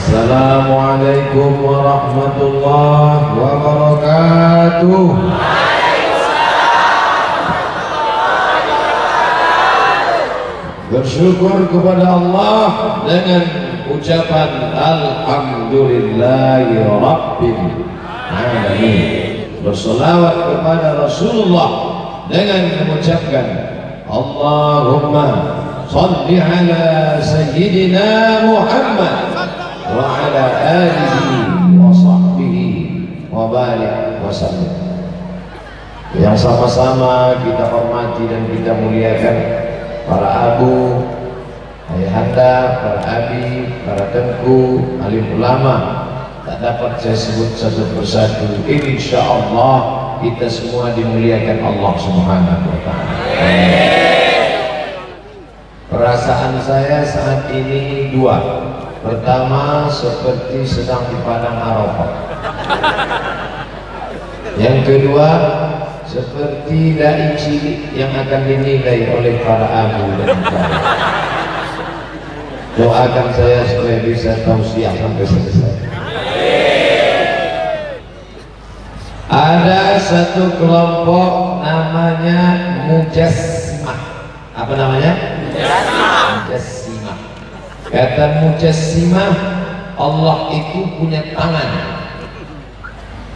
Assalamualaikum warahmatullahi wabarakatuh. Bersyukur kepada Allah dengan ucapan Alhamdulillahi Rabbil Alamin. Bersolawat kepada Rasulullah dengan mengucapkan Allahumma salli ala Sayyidina Muhammad wa ala alihi wa sahbihi wa barik wa sallim. Yang sama-sama kita hormati dan kita muliakan para abu, ayahanda, para abi, para tengku, alim ulama, tak dapat saya sebut satu persatu. Insyaallah kita semua dimuliakan Allah Subhanahu wa taala. Perasaan saya saat ini dua. Pertama, seperti sedang di padang Arafah. Yang kedua, seperti dai cilik yang akan dinilai oleh para abu dan para. Doakan saya supaya bisa tausiah sampai selesai. Ada satu kelompok namanya Mujassimah. Apa namanya? Mujassimah. Kata Mujassimah, Allah itu punya tangan.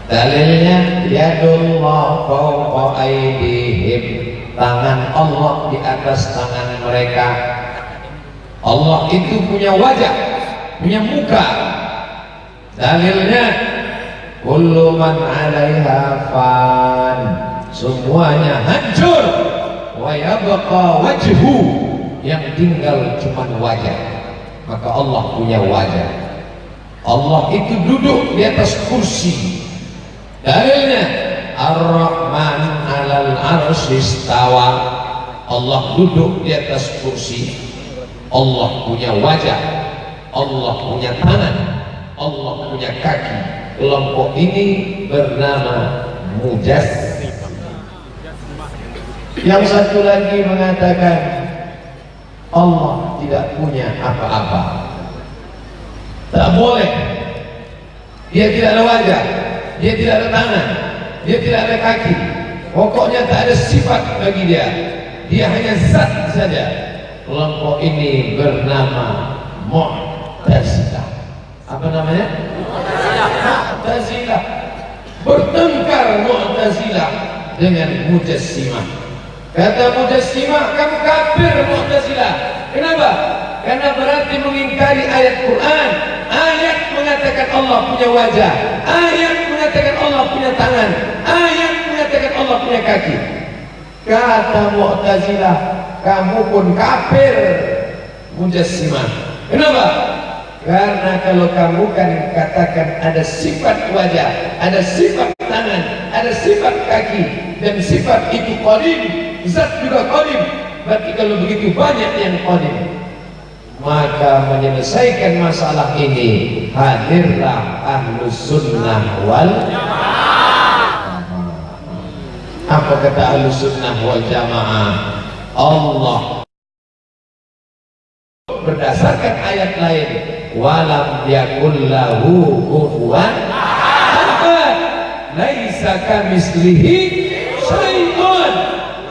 Dalilnya yadullah fawqa aydihim, tangan Allah di atas tangan mereka. Allah itu punya wajah, punya muka. Dalilnya kullu man 'alaiha fan, semuanya hancur, wa yabqa wajhu, yang tinggal cuma wajah. Maka Allah punya wajah. Allah itu duduk di atas kursi. Dalilnya Ar-Rahman 'alal 'arsy istawa, Allah duduk di atas kursi. Allah punya wajah, Allah punya tangan, Allah punya kaki. Kelompok ini bernama Mujassimah. Yang satu lagi mengatakan Allah tidak punya apa-apa. Tak boleh. Dia tidak ada wajah, dia tidak ada tangan, dia tidak ada kaki. Pokoknya tak ada sifat bagi dia. Dia hanya zat saja. Kelompok ini bernama Mu'tazilah. Apa namanya? Mu'tazilah. Bertengkar Mu'tazilah dengan Mujassimah. Kata Mujassimah, kamu kafir Mu'tazilah. Kenapa? Karena berarti mengingkari ayat Quran. Ayat mengatakan Allah punya wajah, ayat mengatakan Allah punya tangan, ayat mengatakan Allah punya kaki. Kata Mu'tazilah, kamu pun kafir Mujassimah. Kenapa? Karena kalau kamu kan katakan ada sifat wajah, ada sifat tangan, ada sifat kaki, dan sifat itu qadim, zat juga qadim. Berarti kalau begitu banyak yang qadim, maka menyelesaikan masalah ini hadirlah Ahlus Sunnah wal Jamaah. Apa kata Ahlus Sunnah wal Jamaah? Allah berdasarkan ayat lain, walam yakul lahu kufuwan ahad, laisa kamitslihi syai'un.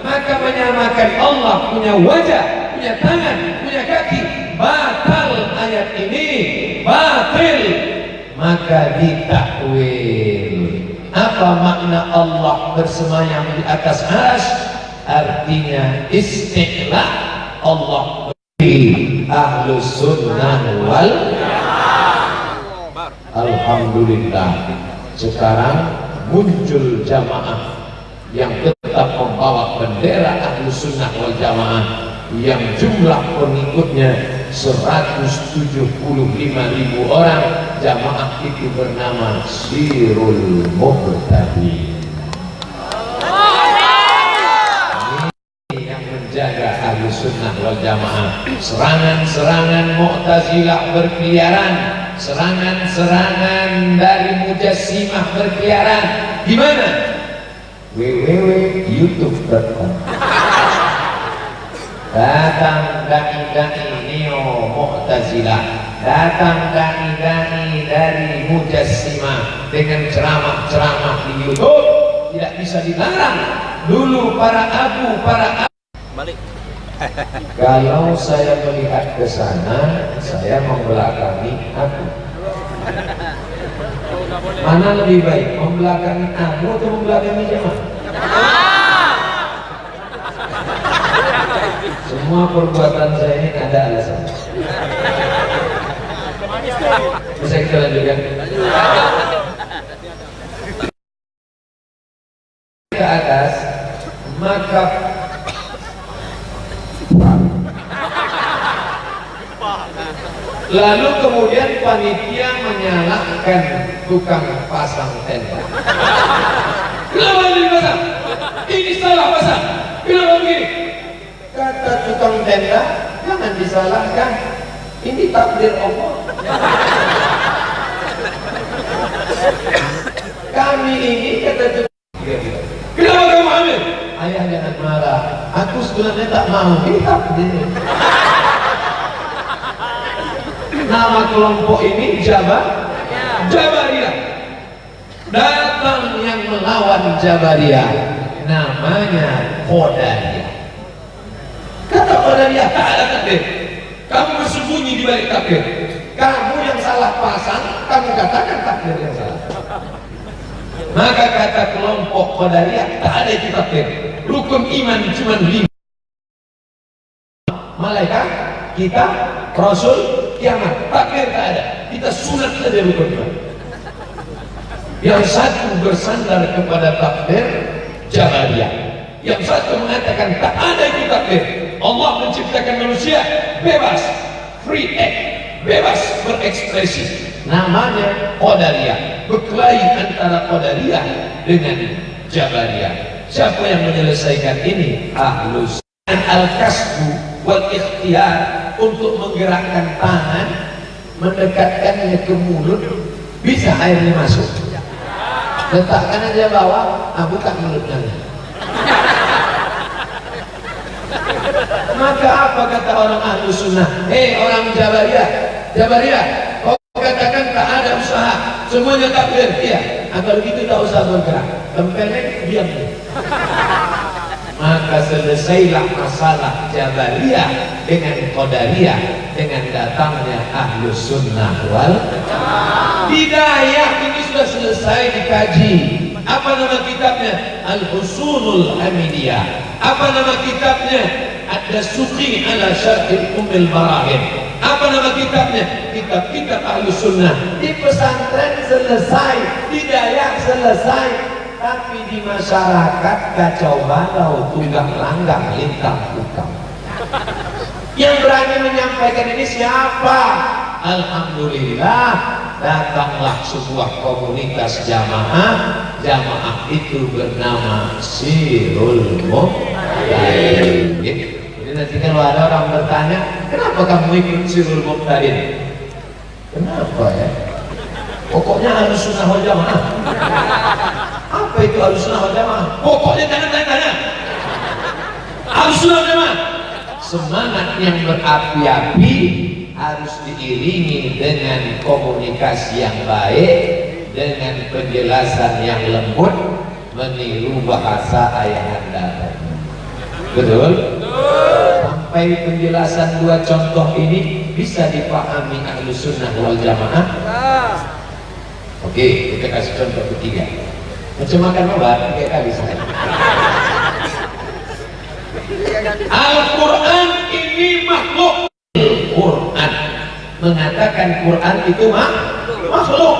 Maka menyamakan Allah punya wajah, punya tangan, punya kaki, batal ayat ini, batil. Maka ditakwil. Apa makna Allah bersemayam di atas arsy? Artinya isti'la. Allah Ahlus Sunnah wal Jamaah. Alhamdulillah, sekarang muncul jamaah yang tetap membawa bendera Ahlus Sunnah wal Jamaah, yang jumlah pengikutnya 175.000 orang. Jamaah itu bernama Sirul Muqtadi. Jaga Ahlus Sunnah wal Jamaah. Serangan-serangan Mu'tazilah berkeliaran, serangan-serangan dari Mujassimah berkeliaran. Di mana? www.youtube.com. Datang dai-dai neo Mu'tazilah, datang dani-dani dari Mujassimah dengan ceramah-ceramah di YouTube, tidak bisa dilarang. Dulu para abu balik. Kalau saya melihat ke sana, saya membelakangi abu. Mana lebih baik, membelakangi abu atau membelakangi jamaah? Semua perbuatan saya ini ada alasan. Bisa kita lanjutkan? Ke atas, maka lalu kemudian panitia menyalahkan tukang pasang tenda. Kenapa ini pasang? Ini salah pasang. Kenapa begini? Kata tukang tenda, jangan disalahkan. Ini takdir Allah. Kami ini kata tukang. Kenapa kamu ambil? Ayah jangan marah. Aku sebenarnya tak mau. Ini takdir. Nama kelompok ini Jabariyah. Datang yang melawan Jabariyah, namanya Qadariyah. Kata Qadariyah, tak ada takdir. Kamu bersembunyi di balik takdir. Kamu yang salah pasang, kamu katakan takdir yang salah. Maka kata kelompok Qadariyah, tak ada itu takdir. Rukun iman cuma 5. Malaikat, kita, Rasul, kiamat. Takdir tak ada. Kita sunat saja rukun iman. Yang satu bersandar kepada takdir, Jabariyah. Yang satu mengatakan tak ada itu takdir. Allah menciptakan manusia bebas, free act, bebas berekspresi. Namanya Qadariyah. Berkelahi antara Qadariyah dengan Jabariyah. Siapa yang menyelesaikan ini? Ahlus al-kasbu wal ikhtiyar, untuk menggerakkan tangan, mendekatkannya ke mulut, bisa airnya masuk. Letakkan aja bawah, buka mulutnya. Maka apa kata orang ahlu sunnah? Orang Jabariyah, kau katakan tak ada usaha, semuanya takdir. Iya, kalau gitu tak usah bergerak, tempelnya diam. Maka selesailah masalah Jabariyah dengan Qadariyah dengan datangnya Ahlus Sunnah wal Hidayah. Ini sudah selesai dikaji. Apa nama kitabnya? Al-Husunul Hamidiyah. Apa nama kitabnya? Ad-Dasuqi ala Syarhil Ummil Barahin. Apa nama kitabnya? Kitab-kitab Ahlus Sunnah. Di pesantren selesai, Hidayah selesai. Tapi di masyarakat kacau balau, tunggang langgang, lintang putang. Yang berani menyampaikan ini siapa? Alhamdulillah, datanglah sebuah komunitas jamaah. Jamaah itu bernama Sirul Muqtadin. Jadi nanti kalau ada orang bertanya, kenapa kamu ikut Sirul Muqtadin? Kenapa ya? Pokoknya harus sunnah wal jamaah. Apa itu harus sunnah wal jamaah? Pokoknya jangan tanya-tanya. Harus sunnah wal jamaah. Semangat yang berapi-api harus diiringi dengan komunikasi yang baik, dengan penjelasan yang lembut, meniru bahasa ayahanda. Betul? Sampai penjelasan 2 contoh ini bisa dipahami Ahlus Sunnah wal Jamaah. Oke, kita kasih contoh ketiga. Macam makan obat, kayak tadi saya. Al-Quran ini makhluk. Quran mengatakan Quran itu makhluk.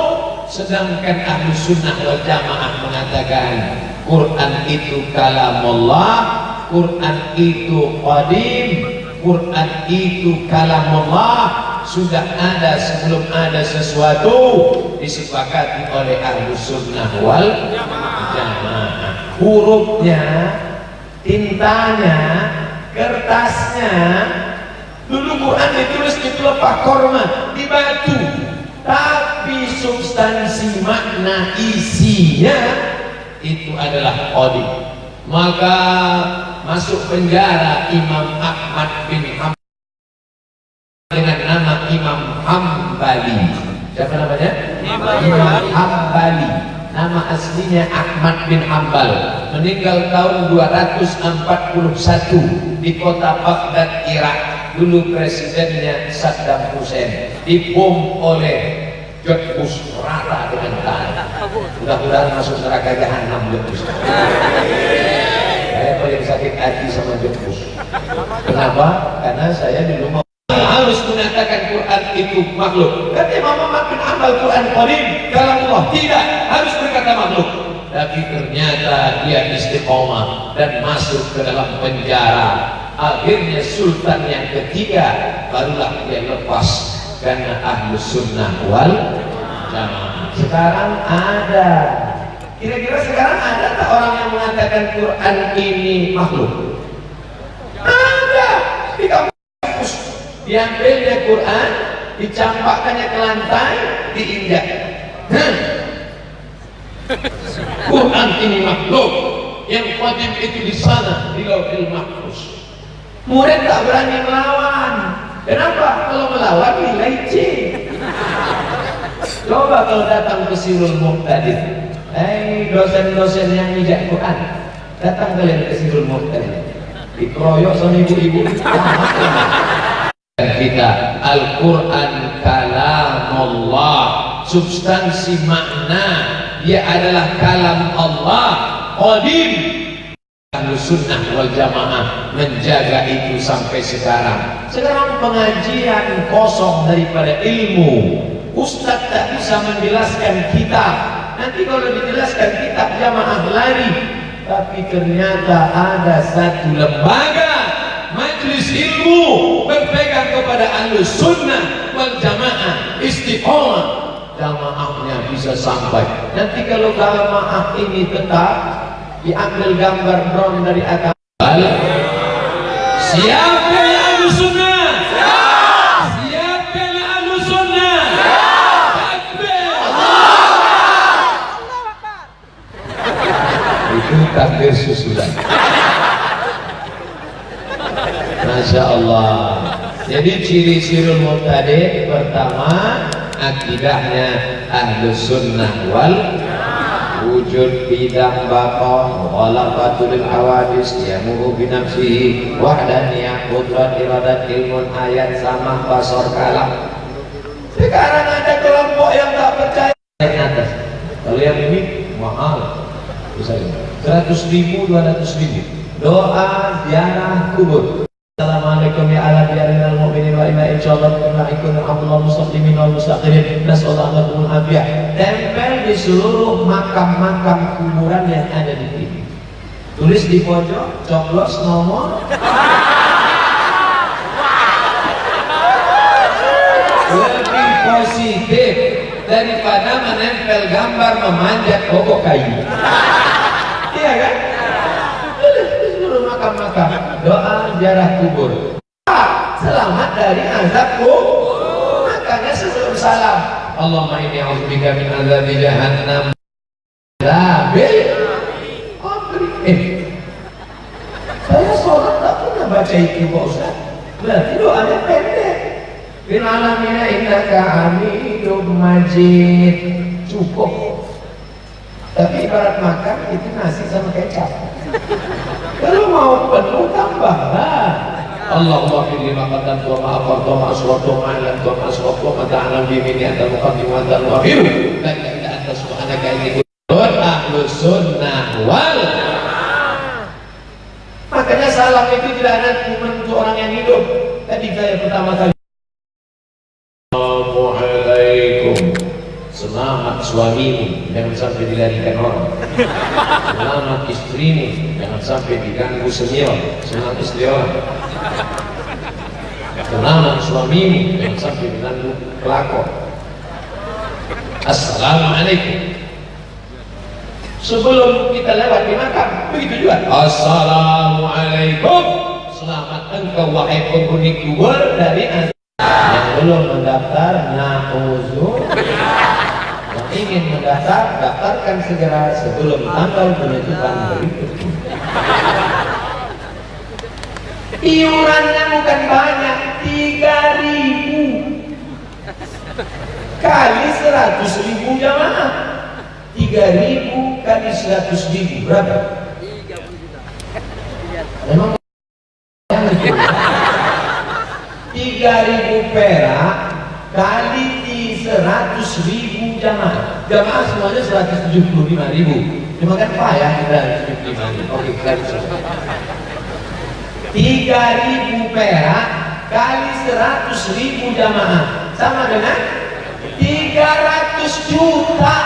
Sedangkan Ahlus Sunnah wal Jamaah mengatakan Quran itu kalamullah, Quran itu qadim, Quran itu kalamullah. Sudah ada sebelum ada sesuatu, disepakati oleh Ahlus Sunnah wal Jamaah. Hurufnya, tintanya, kertasnya. Dulu Quran ditulis di pelepah korma, di batu. Tapi substansi makna isinya itu adalah qadim. Maka masuk penjara Imam Ahmad bin Hanbal dengan nama Imam Hambali. Siapa namanya? Imam Hambali. Nama aslinya Ahmad bin Hambal. Meninggal tahun 241 di kota Baghdad, Irak. Dulu presidennya Saddam Hussein. Dibom oleh George Bush rata dengan tanah. Mudah-mudahan masuk neraka jahanam George Bush. Saya paling sakit hati sama George Bush. Kenapa? Karena saya dulu harus mengatakan Quran itu makhluk. Kata Imam Ahmad bin Hanbal, Quran qadim kalamullah. Tidak, harus berkata makhluk. Tapi ternyata dia istiqomah dan masuk ke dalam penjara. Akhirnya sultan yang ketiga barulah dia lepas karena ahlus sunnah wal jamaah. Sekarang ada, kira-kira sekarang ada tak orang yang mengatakan Quran ini makhluk? Ada. Di kampus diambilnya Quran, dicampakkannya ke lantai, diinjak. Quran ini makhluk, yang qadim itu di sana di Lauhil Mahfuz. Murid tak berani melawan. Kenapa? Kalau melawan nilai C. Coba kalau datang ke Sirul Muqtadir, dosen-dosen yang ngijak Quran, datang kalian ke Sirul Muqtadir, dikeroyok sama ibu-ibu. Kita Al-Quran kalamullah, substansi makna dia adalah kalam Allah qadim. Ahlus sunnah wal jamaah menjaga itu sampai sekarang. Sekarang pengajian kosong daripada ilmu. Ustaz tak bisa menjelaskan kitab. Nanti kalau dijelaskan kitab jamaah lari. Tapi ternyata ada satu lembaga majelis ilmu berpegang kepada ahlus sunnah wal jamaah, istiqomah, jamaahnya bisa sampai. Nanti kalau jamaah ini tetap diambil gambar drone dari atas. Siapa yang ahlus sunnah? Siapa yang ahlus sunnah? Takbir. Itu takbir susulan. Masya Allah. Jadi ciri-ciri Muqtadir pertama, akidahnya ahlus sunnah wal wujud bidang baqah ghalaqatul hawadis yamuru binafsihi wahdaniyah qudrat iradat ilmun ayat sama basar kalam. Sekarang ada kelompok yang tak percaya naik atas. Kalau yang ini mahal, misalnya 100.000, 200.000 doa ziarah kubur. Assalamualaikum ya ala biarinal mu'minin wa inna insyaallah ikun Abdullah muslimin wal mustaqirin nasallahu alaihi wasallam. Tempel di seluruh makam-makam kuburan yang ada di sini. Tulis di pojok, coblos nomor. Lebih positif daripada menempel gambar memanjat pokok kayu. Iya kan? Makam-makam doa ziarah kubur, selamat dari azab kubur. Makanya sebelum salam, Allahumma inni a'udzubika min azabi jahannam labil saya sholat tak pernah baca itu Pak Ustaz. Berarti doanya pendek. Bil alamina innaka hamidum majid, cukup. Tapi ibarat makan itu nasi sama kecap. Kalau mau penuh tambahlah. Allahumma fil lima qaddamtu wa ma aqartu wa ma asrartu wa ma a'lantu wa ma asraftu wa ma ta'lam bi min anta muqaddim wa anta al-akhir. La ilaha illa anta subhanaka inni kuntu ahlus sunnah wal. Makanya salam itu tidak ada untuk orang yang hidup. Tadi saya pertama kali, Assalamualaikum. Selamat suamimu, jangan sampai dilarikan orang. Selamat istrimu, jangan sampai diganggu senior. Selamat istri orang. Selamat suamimu, jangan sampai diganggu pelakor. Assalamualaikum. Sebelum kita lewat di makam, begitu juga. Assalamualaikum. Selamat engkau wahai penghuni kubur dari yang belum mendaftar, na'udzu. Ingin mendaftar, daftarkan segera sebelum tanggal penentuan berikutnya. Iurannya bukan banyak, 3.000. 100.000 jamaah. 3.000 kali 100.000 berapa? 30 juta. Memang 3.000 perak kali 100.000 jamaah. Jamaah semuanya 175.000. Cuma kan payah kita 175.000. Oke, kita bisa. 3.000 perak kali 100.000 jamaah sama dengan 300 juta.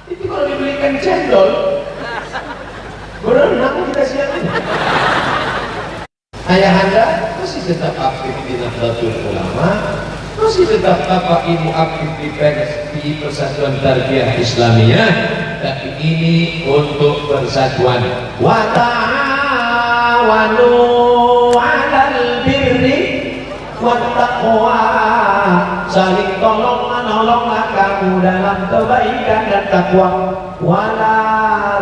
Itu kalau dibelikan cendol berenang kita siapin. Ayah anda masih tetap aktif di Nahdlatul Ulama, masih tetap bapak ibu aktif di Persatuan Tarbiyah Islamiyah, tapi ini untuk persatuan. Wa ta'awanu 'alal birri wat taqwa, saling tolong menolonglah kamu dalam kebaikan dan takwa. Wala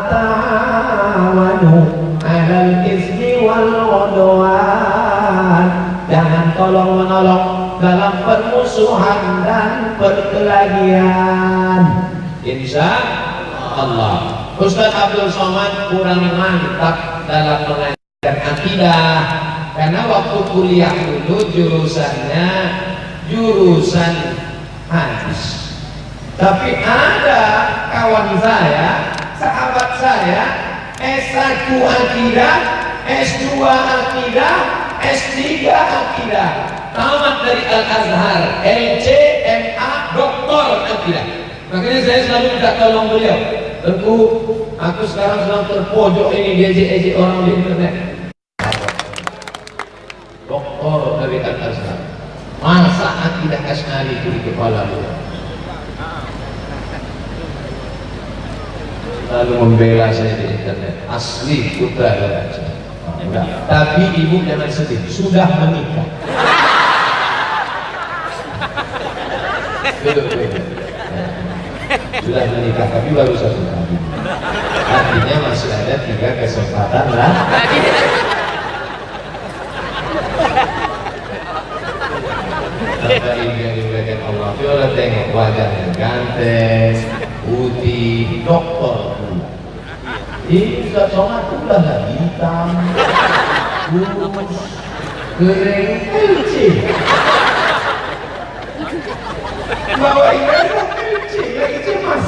ta'awanu 'alal ismi wal 'udwan, jangan tolong menolong dalam permusuhan dan perkelahian. Insya Allah. Ustaz Abdul Somad kurang mantap dalam mengajarkan akidah, karena waktu kuliah dulu jurusannya jurusan hadis. Tapi ada kawan saya, sahabat saya, S1 akidah, S2 akidah, S3 akidah, tamat dari Al-Azhar, LC, MA, doktor akidah. Makanya saya selalu minta tolong beliau, Tengku, aku sekarang sedang terpojok ini diejek-ejek orang di internet. Doktor dari Al-Azhar, masa akidah Asy'ari itu di kepala beliau. Lalu membela saya di internet, asli putra dari Aceh. Tapi ibu jangan sedih, sudah menikah. Sudah menikah, tapi baru 1 kali. Artinya masih ada 3 kesempatan lah. Sampai ini diberikan Allah, kita tengok wajahnya ganteng, putih, dokter. Ini Ustaz Somad udah lah hitam, kurus, kering, kecil. Bawa ini kecil, lagi cemas.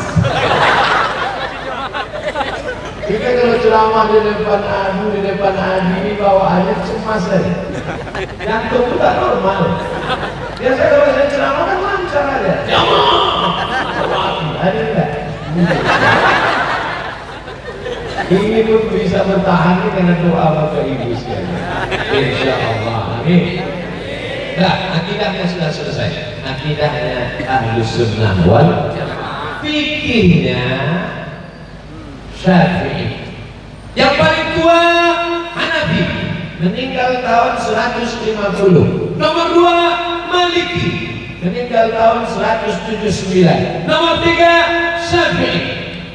Kita kalau ceramah di depan Adi, ini bawaannya cemas lagi. Jantung tak normal. Biasa kalau saya ceramah kan lancar aja. Ada enggak? Ini pun bisa bertahan karena doa bapak ibu sekalian. Insya Allah. Amin. Nah, akidahnya sudah selesai. Akidahnya Ahlus Sunnah wal Jamaah. Fikihnya Syafi'i. Yang paling tua Hanafi, meninggal tahun 150. Nomor 2 Maliki, meninggal tahun 179. Nomor 3 Syafi'i,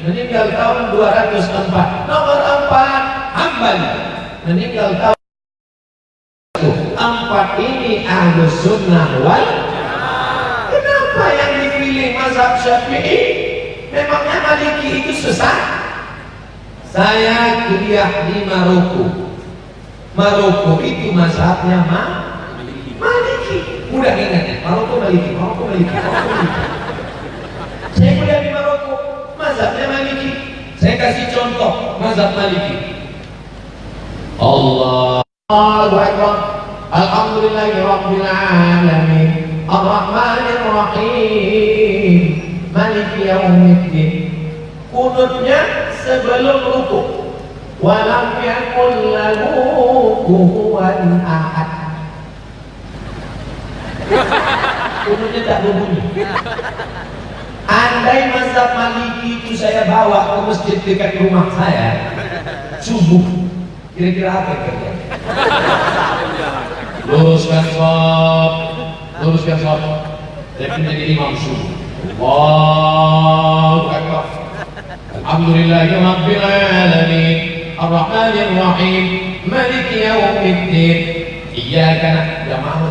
meninggal tahun 204. Nomor 4 Hambali, meninggal tahun 4. Ini Ahlus Sunnah wal Jamaah. Kenapa yang dipilih mazhab Syafi'i? Memangnya Maliki itu sesat? Saya kuliah di Maroko. Maroko itu mazhabnya Maliki. Mudah ingat ya, Maroko Maliki. Saya kuliah di Maroko, mazhabnya Maliki. Saya kasih contoh mazhab Maliki. Allahu Akbar. Alhamdulillahirabbil alamin. Ar-Rahmanir Rahim. Maliki yaumiddin. Kunutnya sebelum rukuk. Walam yakul lahu kufuwan ahad. Kunutnya tak berbunyi. Andai mazhab Maliki itu saya bawa ke masjid dekat rumah saya subuh, kira-kira apa yang terjadi? Luruskan shaf, saya menjadi imam subuh. Allahu Akbar. Alhamdulillahirabbil alamin. Ar-Rahmanir Rahim. Maliki yaumiddin. Iyyaka na'budu wa iyyaka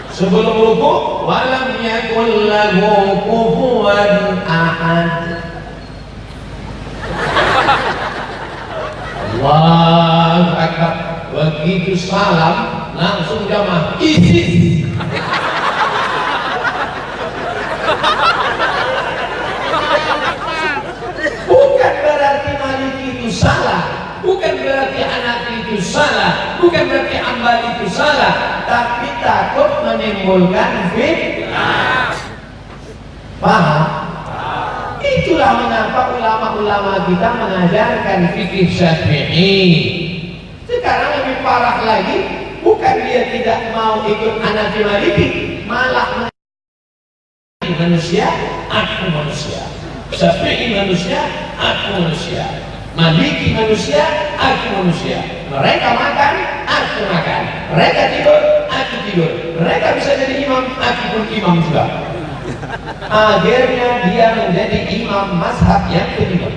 nasta'in. sebelum rukuk, walam yakul lahu kufuwan ahad. Allahu Akbar. Begitu salam langsung jamaah ISIS. Bukan berarti Maliki itu salah, bukan berarti Hanafi itu salah, bukan berarti Hambali itu salah, tapi takut menimbulkan fitnah. Paham? Itulah mengapa ulama-ulama kita mengajarkan fikih Syafi'i. Sekarang lebih parah lagi, bukan dia tidak mau ikut Hanafi Maliki, malah manusia, aku manusia. Syafi'i manusia, aku manusia. Maliki manusia, aku manusia. Mereka makan, aku makan. Mereka tidur, aku tidur. Mereka bisa jadi imam, aku pun imam juga. Akhirnya dia menjadi imam mazhab yang kedua.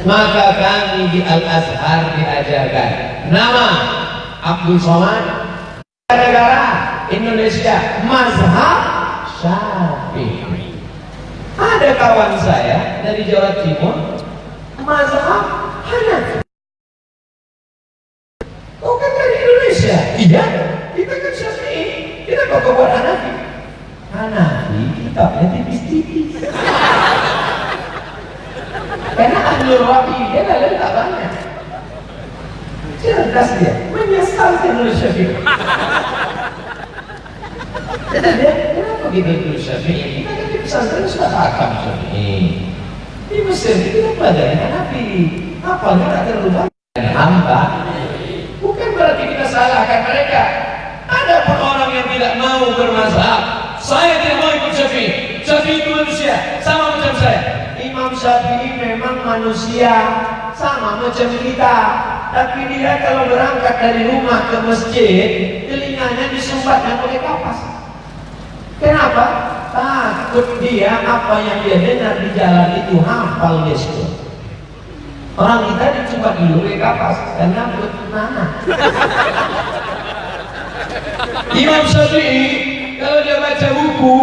Maka kami di Al-Azhar diajarkan nama Abdul Somad, negara Indonesia mazhab Syafi'i. Ada kawan saya dari Jawa Timur mazhab Hanafi. Kau kan dari Indonesia? Iya, kita kan Syafi'i. Kita kok buat Hanafi? Hanafi kitabnya tipis-tipis. Karena ahli wahi dia lalu tak banyak. Cerdas dia, menyesal dia nulis Syafi'i. Kenapa kita tulis Syafi'i? Kita kan di pesantren sudah hakam Syafi'i. Di Mesir kita belajar Hanafi. Apalagi tak terlalu banyak hamba. Bukan berarti kita salahkan mereka. Ada pun orang yang tidak mau bermazhab. Saya tidak mau ikut Syafi'i. Syafi'i itu manusia, sama macam saya. Imam Syafi'i memang manusia, sama macam kita. Tapi dia kalau berangkat dari rumah ke masjid, telinganya disumbatkan oleh kapas. Kenapa? Takut dia apa yang dia dengar di jalan itu hafal dia semua. Orang kita disumbat dulu oleh kapas karena bertenang. Imam Syafi'i kalau dia baca buku,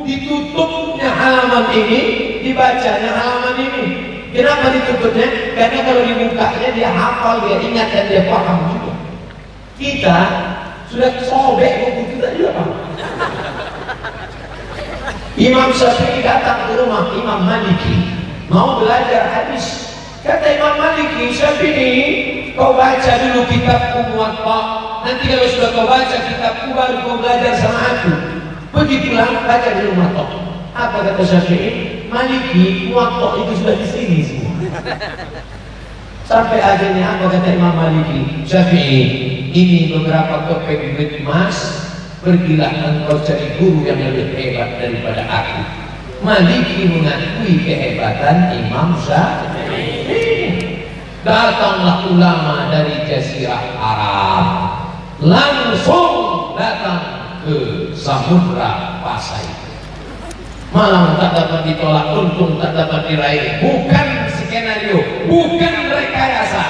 ditutupnya halaman ini, dibacanya halaman ini. Kenapa ditutupnya? Karena kalau dibukanya dia hafal, dia ingat dan dia paham juga. Kita sudah sobek buku kita juga paham. Imam Syafi'i datang ke rumah Imam Maliki, mau belajar hadis. Kata Imam Maliki, Syafi'i, kau baca dulu kitabku Muwatta. Nanti kalau sudah kau baca kitabku baru kau belajar sama aku. Begitulah baca di rumah Muwatta. Apa kata Syafi'i? Maliki, Muwatta itu sudah di sini semua. Sampai akhirnya apa kata Imam Maliki? Syafi'i, ini beberapa topeng duit emas. Pergilah engkau cari guru yang lebih hebat daripada aku. Maliki mengakui kehebatan Imam Syafi'i. Datanglah ulama dari Jazirah Arab, langsung datang ke Samudra Pasai. Malam tak dapat ditolak, untung tak dapat diraih. Bukan skenario, bukan rekayasa.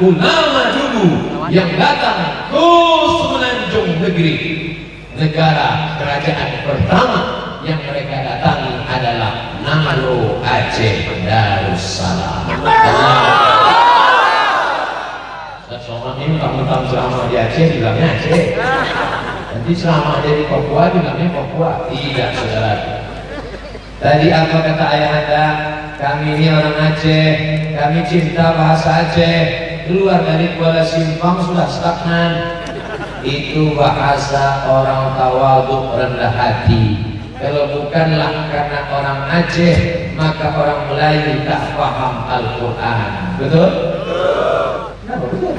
Ulama dulu yang datang ke semenanjung negeri, negara kerajaan pertama yang mereka datangi adalah Nanglo Aceh Darussalam. Seorang ini tamu-tamu selama di Aceh bilangnya Aceh, nanti selama ada di Papua bilangnya Papua. Tidak, saudara. Tadi apa kata ayah anda? Kami ini orang Aceh, kami cinta bahasa Aceh. Keluar dari Kuala Simpang sudah stagnan. Itu bahasa orang tawaduk, rendah hati. Kalau bukanlah karena orang Aceh, maka orang Melayu tak paham Al-Quran. Betul? Kenapa betul?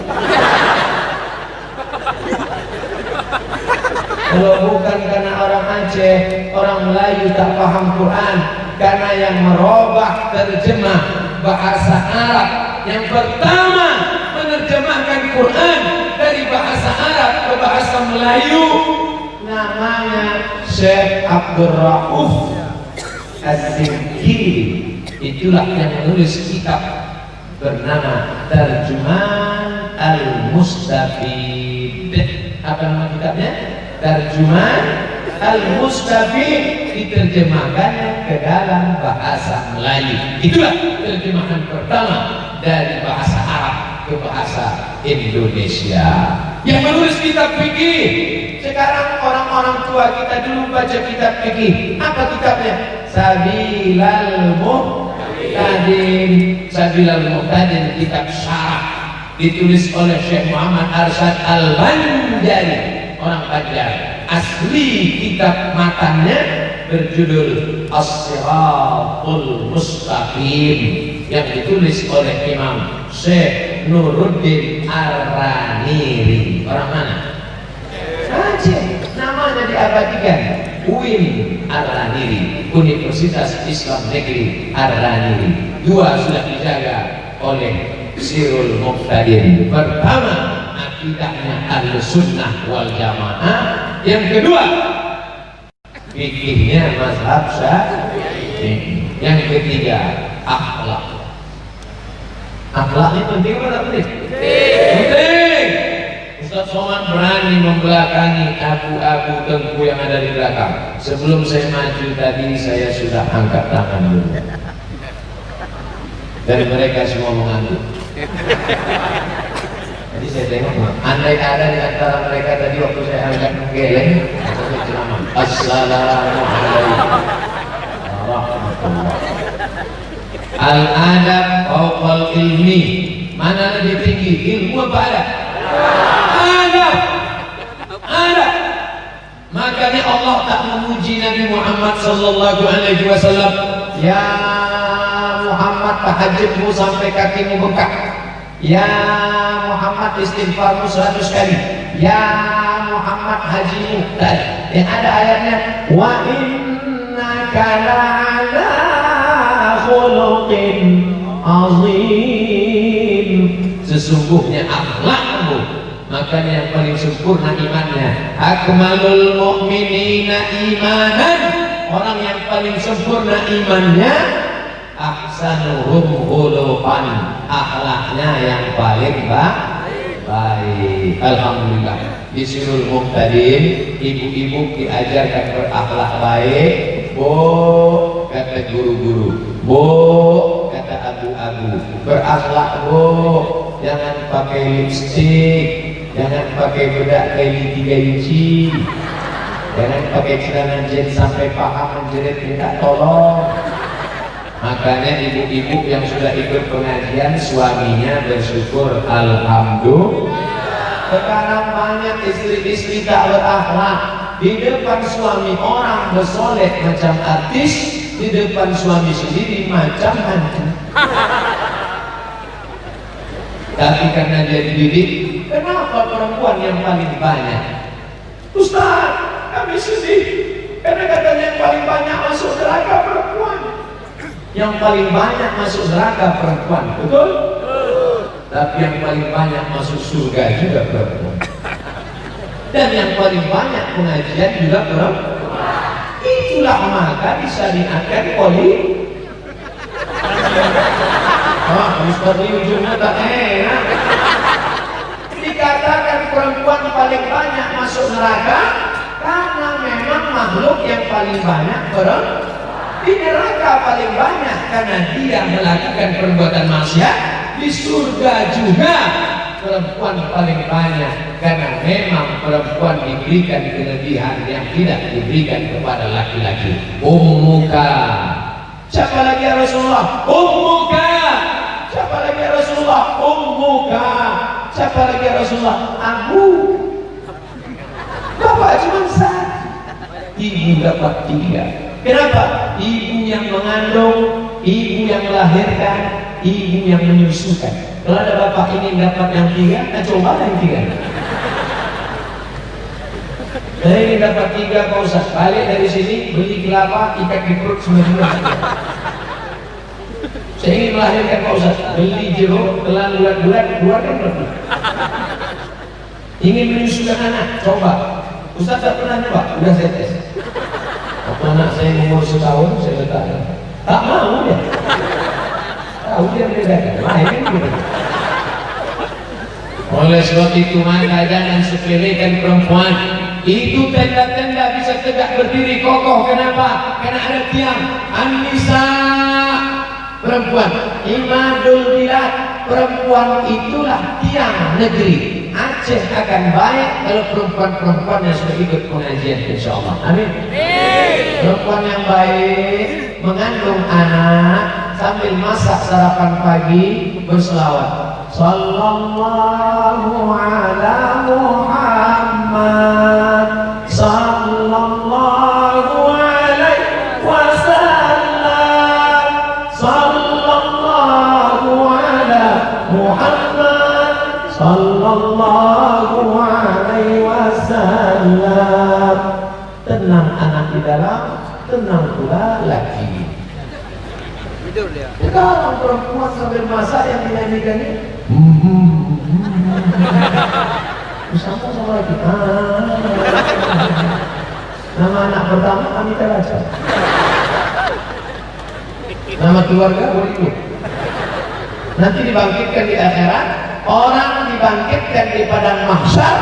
Kalau bukan karena orang Aceh, orang Melayu tak paham Quran, karena yang merubah terjemah bahasa Arab yang pertama menerjemahkan Quran dari bahasa Arab ke bahasa Melayu namanya Syekh Abdul Rauf Az-Zikiri. Itulah yang menulis kitab bernama Terjemahan Al-Mustafid. Apa nama kitabnya? Terjemahan Al-Mustafid, diterjemahkan ke dalam bahasa Melayu. Itulah terjemahan pertama dari bahasa Arab ke bahasa Indonesia. Yang menulis kitab fikih sekarang orang-orang tua kita dulu baca kitab fikih. Apa kitabnya? Sabilal Muhtadin. Sabilal Muhtadin, kitab syarah, ditulis oleh Syekh Muhammad Arsyad Al-Banjari, orang Banjar. Asli kitab matannya berjudul As-Siratul Mustaqim, yang ditulis oleh Imam Syekh Nuruddin Ar-Raniri. Orang mana? Aceh. Namanya diabadikan, UIN Ar-Raniri, Universitas Islam Negeri Ar-Raniri. Dua sudah dijaga oleh Sirul Muqtadin. Pertama, akidahnya Ahlussunnah wal Jamaah. Yang kedua, fikihnya mazhab Syafi'i. Yang ketiga, akhlak. Akhlaknya penting atau tidak penting? Penting. Ustaz Somad berani membelakangi abu-abu tengku yang ada di belakang. Sebelum saya maju tadi, saya sudah angkat tangan dulu. Dan mereka semua mengantuk. Jadi saya tengok, andai ada di antara mereka tadi waktu saya angkat menggeleng, saya ceramah, Assalamualaikum warahmatullahi. Al-adab fawqal ilmi. Mana lebih tinggi, ilmu apa adab? Adab. Adab. Makanya Allah tak memuji Nabi Muhammad sallallahu alaihi wasallam, ya Muhammad tahajudmu sampai kakimu bengkak, ya Muhammad istighfarmu 100 kali, ya Muhammad hajimu. Yang ada ayatnya, wa innaka la'ala khuluqin azim. Sesungguhnya akhlakmu, makanya yang paling sempurna imannya. Akmalul mu'minina imanan, orang yang paling sempurna imannya. Ahsanuhum khuluqan, akhlaknya yang paling baik. Alhamdulillah, di Sirul Muqtadin ibu-ibu diajarkan berakhlak baik. Bo, kata guru-guru. Bo, kata abu-abu, berakhlak bo. Jangan pakai lipstik, jangan pakai bedak kain 3 inci, jangan pakai celana jet sampai paha menjerit minta tolong. Makanya ibu-ibu yang sudah ikut pengajian, suaminya bersyukur, alhamdulillah. Sekarang banyak istri-istri tak berakhlak. Di depan suami orang bersoleh macam artis, di depan suami sendiri macam hantu. Tapi karena dia dididik, kenapa perempuan yang paling banyak? Ustaz, kami sedih karena katanya yang paling banyak masuk neraka perempuan. Yang paling banyak masuk neraka perempuan, betul? Tapi yang paling banyak masuk surga juga perempuan. Dan yang paling banyak pengajian juga perempuan. Itulah maka disyariatkan Ustaz di ujungnya tak enak. Dikatakan perempuan paling banyak masuk neraka karena memang makhluk yang paling banyak di neraka paling banyak karena dia melakukan perbuatan maksiat. Di surga juga perempuan paling banyak karena memang perempuan diberikan kelebihan yang tidak diberikan kepada laki-laki. Ummuka. Siapa lagi ya Rasulullah? Ummuka. Siapa lagi ya Rasulullah? Ummuka. Siapa lagi ya Rasulullah? Aku. Bapak cuma satu, ibu dapat 3. Kenapa? Ibu yang mengandung, ibu yang melahirkan, ibu yang menyusukan. Kalau ada bapak ini dapat yang 3, coba yang 3. Saya ini dapat 3 Pak Ustaz. Balik dari sini beli kelapa, ikat di perut semua juga. Saya ingin melahirkan Pak Ustaz, beli jeruk, telan bulat-bulat, keluarkan berapa? Ingin menyusukan anak, coba. Ustaz tak pernah nyoba, udah saya tes. Waktu anak saya umur setahun, saya letakkan. Tak mau dia. Tahu dia membedakan. Lain gitu. Oleh sebab itu maka jangan sepelekan perempuan. Itu tenda-tenda bisa tegak berdiri kokoh. Kenapa? Karena ada tiang. An-nisa, perempuan. Imadul bilad, perempuan itulah tiang negeri. Aceh akan baik kalau perempuan-perempuan yang sudah ikut pengajian, insyaallah. Amin. Perempuan yang baik mengandung anak sambil masak sarapan pagi berselawat. Sallallahu ala Muhammad, sallallahu alaihi wasallam, sallallahu ala Muhammad, sallallahu alaihi wasallam. Tenang anak di dalam, tenang pula laki. Sekarang perempuan sambil masak yang dinyanyikan ini sama lagi. Nama anak pertama kami Raja. Nama keluarga Buriku. Nanti dibangkitkan di akhirat. Orang dibangkitkan di padang mahsyar.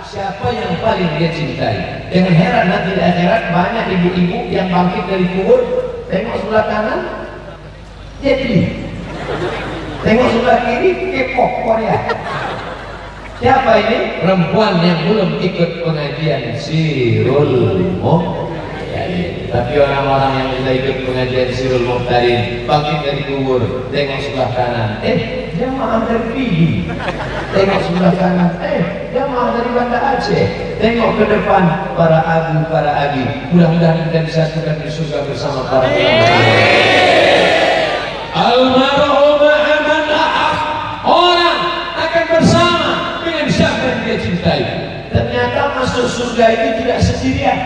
Siapa yang paling dia cintai? Jangan heran nanti di akhirat banyak ibu-ibu yang bangkit dari kubur. Tengok sebelah kanan, jadi tengok sebelah kiri, K-pop Korea. Siapa ini? Perempuan yang belum ikut pengajian Sirul Muhtadin. Tapi orang-orang yang sudah ikut pengajian Sirul Muhtadin bangkit dari kubur, tengok sebelah kanan, jamaah dari Pidi. Tengok sebelah kanan, jamaah dari Banda Aceh. Tengok ke depan, para abu, para agi. Mudah-mudahan kita disatukan di surga bersama para ulama. Almarhum aman ahab. Orang akan bersama dengan siapa yang dia cintai. Ternyata masuk surga itu tidak sendirian.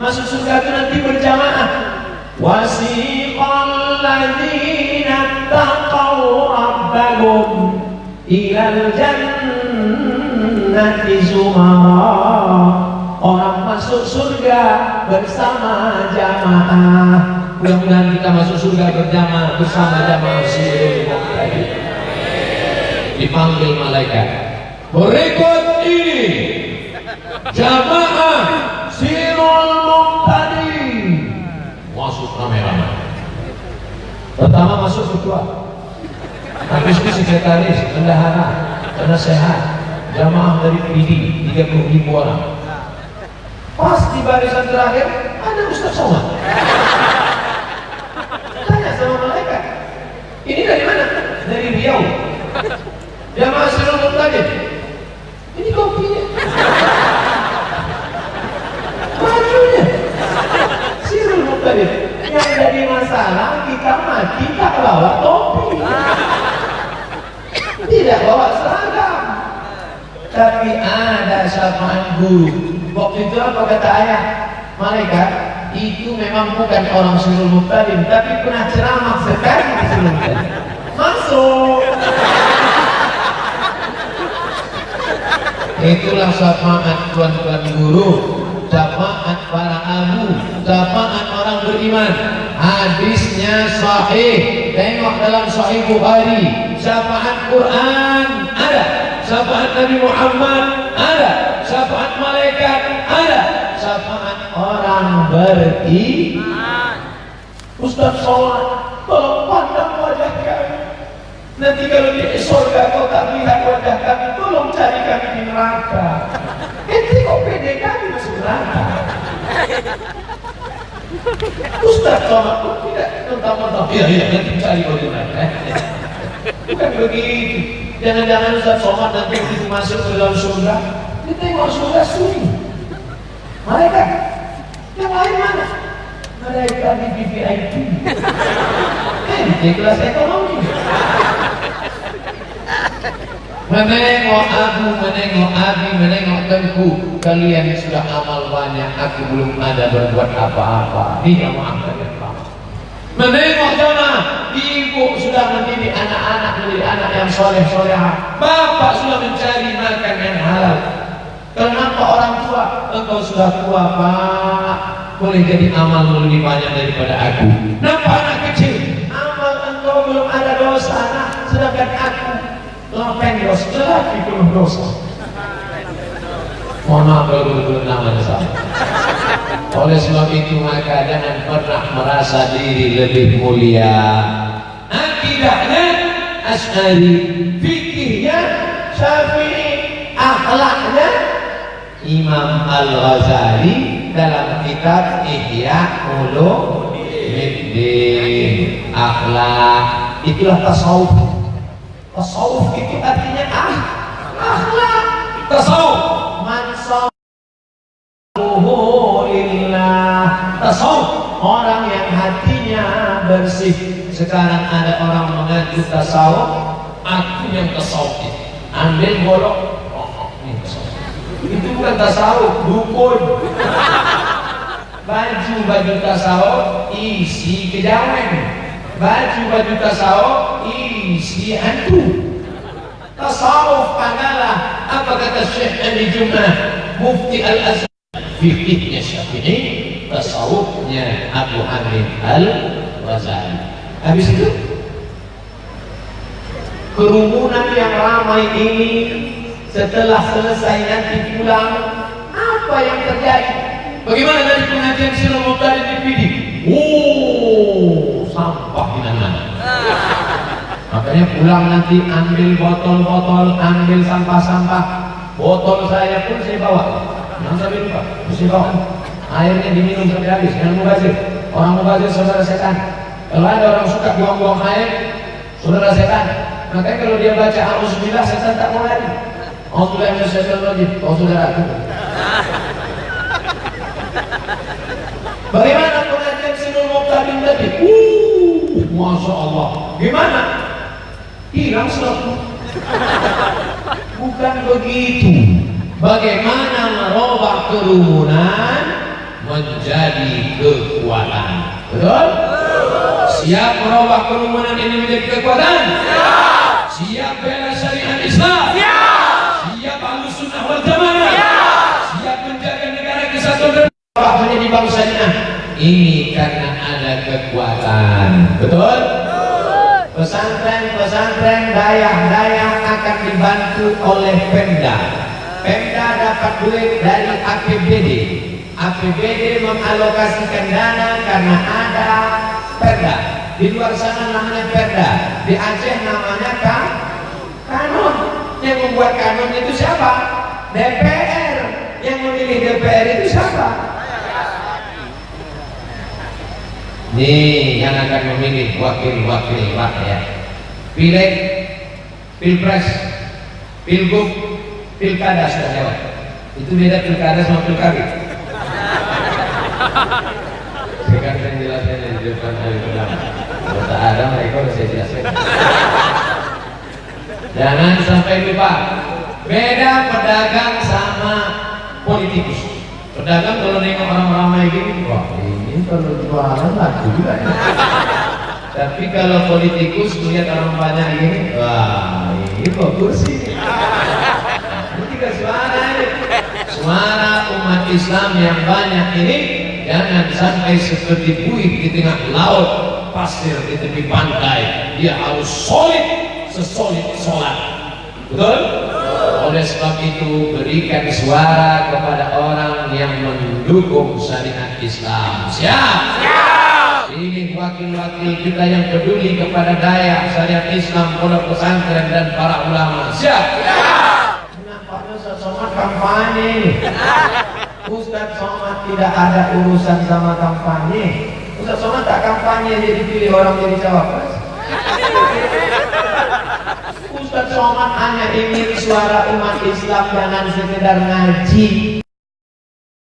Masuk surga itu nanti berjamaah. Wasiqal ladzina taqaw rabbahum ilal jannati zumara. Orang masuk surga bersama jamaah. Mudah-mudahan kita masuk surga berjamaah bersama jamaah Sirul Muhtadin. Dipanggil malaikat. Berikut ini jamaah Sirul Muhtadin. Masuk rame-rame. Pertama masuk ketua, habis itu sekretaris, bendahara, penasehat, jamaah dari PD 30.000 orang. Pas di barisan terakhir ada Ustaz Somad. Tanya sama malaikat, ini dari mana? Dari Riau. Jamaah Sirul Muhtadin. Ini kopinya, majunya Sirul Muhtadin. Yang jadi masalah kita mati tak bawa topi, tidak bawa seragam, tapi ada syafaat guru. Waktu itu apa kata ayah? Malaikat itu memang bukan orang Sirul Muhtadin, tapi pernah ceramah sekali di Sirul Muhtadin. Masuk. Itulah syafaat tuan-tuan guru, syafaat para abu, syafaat orang beriman. Hadisnya sahih. Tengok dalam Sahih Bukhari. Syafaat Quran ada, syafaat Nabi Muhammad ada, syafaat malaikat ada, syafaat orang beriman. Ustaz Somad, tolong pandang wajah kami. Nanti kalau di surga kau tak lihat wajah kami, tolong cari kami di neraka. Ente kok pede kami masuk neraka? Ustaz Somad pun tidak mentang-mentang, iya nanti cari kau di neraka. Bukan begitu. Jangan-jangan Ustaz Somad nanti begitu masuk ke dalam surga, dia tengok surga sunyi. Malaikat yang lain mana? Malaikat di VIP, di kelas ekonomi. Menengok abu, menengok abi, menengok tengku. Kalian sudah amal banyak, aku belum ada berbuat apa-apa. Dia maafkan ya Pak. Menengok jamaah, ibu sudah mendidik anak-anak menjadi anak yang soleh-solehah. Bapak sudah mencari makan yang halal. Kenapa orang tua? Engkau sudah tua Pak, boleh jadi amal lebih banyak daripada aku. Nampak anak kecil, amal engkau belum ada dosa, sedangkan aku telah pendros lelaki penuh dosa. Mohon maaf kalau betul-betul namanya salah. Oleh sebab itu maka jangan pernah merasa diri lebih mulia. Akidahnya Asy'ari, fikihnya Syafi'i, akhlaknya Imam Al-Ghazali dalam kitab Ihya Ulumuddin. Akhlak itulah tasawuf. Tasawuf itu artinya akhlak. Tasawuf tasawuf orang yang hatinya bersih. Sekarang ada orang mengaku tasawuf, aku yang tasawuf, ambil golok, ini tasawuf. Itu bukan tasawuf, dukun. Baju tasawuf isi kejawen, baju tasawuf isi hantu. Tasawuf adalah apa kata Syekh Ali Jummah Mufti Al-Azhar, fikihnya Syafi'i, tasawufnya Abu Hamid Al-Ghazali. Habis itu kerumunan yang ramai ini setelah selesai nanti pulang, apa yang terjadi? Bagaimana dari pengajian Sirul Muqtadin di PD? Sampah di mana-mana. Makanya pulang nanti ambil botol-botol, ambil sampah-sampah. Botol saya pun saya bawa. Jangan sampai lupa, saya bawa. Airnya diminum sampai habis. Jangan mubazir. Orang mubazir saudara setan. Kalau ada orang suka buang-buang air, saudara setan. Makanya kalau dia baca Alhamdulillah, setan tak mau lari. Alhamdulillah minasyaitonir rajim. Oh saudara aku. Bagaimana pengajian Sirul Muqtadin tadi? Masya Allah. Gimana? Hilang selalu. Bukan begitu. Bagaimana merubah kerumunan menjadi kekuatan? Betul? Siap merubah kerumunan ini menjadi kekuatan? Siap bela syariat Islam? Siap Ahlus Sunnah wal Jamaah? Siap menjaga negara kesatuan dan menjadi bangsa ini karena ada kekuatan. Betul? Pesantren dayah akan dibantu oleh Pemda. Pemda dapat duit dari APBD. APBD mengalokasikan dana karena ada Perda. Di luar sana namanya Perda. Di Aceh namanya Kanon. Yang membuat Kanon itu siapa? DPR. Yang memilih DPR itu siapa? Nih yang akan memilih wakil-wakil rakyat. Pileg, pilpres, pilgub, pilkada sudah lewat. Itu beda pilkada sama pilkada. Sekarang saya jelaskan di depan hari pertama. Kalau tak ada mereka harus saya jelaskan. Jangan sampai lupa. Beda pedagang sama politikus. Pedagang kalau nengok orang ramai gini, wah ini kalau jualan laku juga ya. Tapi kalau politikus melihat orang banyak gini, wah ini kok kursi. Ini tiga suara ini. Suara umat Islam yang banyak ini jangan sampai seperti buih di tengah laut pasir di tepi pantai. Dia harus solid, sesolid sholat. Betul? Oleh sebab itu berikan suara kepada orang yang mendukung syariat Islam. Siap? Siap! Pilih wakil-wakil kita yang peduli kepada daya syariat Islam, pondok pesantren dan para ulama. Siap? Siap! Nampaknya Ustaz Somad kampanye. Ustaz Somad tidak ada urusan sama kampanye. Ustaz Somad tak kampanye jadi pilih orang jadi cawapres. Ustaz Somad hanya ingin suara umat Islam, jangan sekedar ngaji,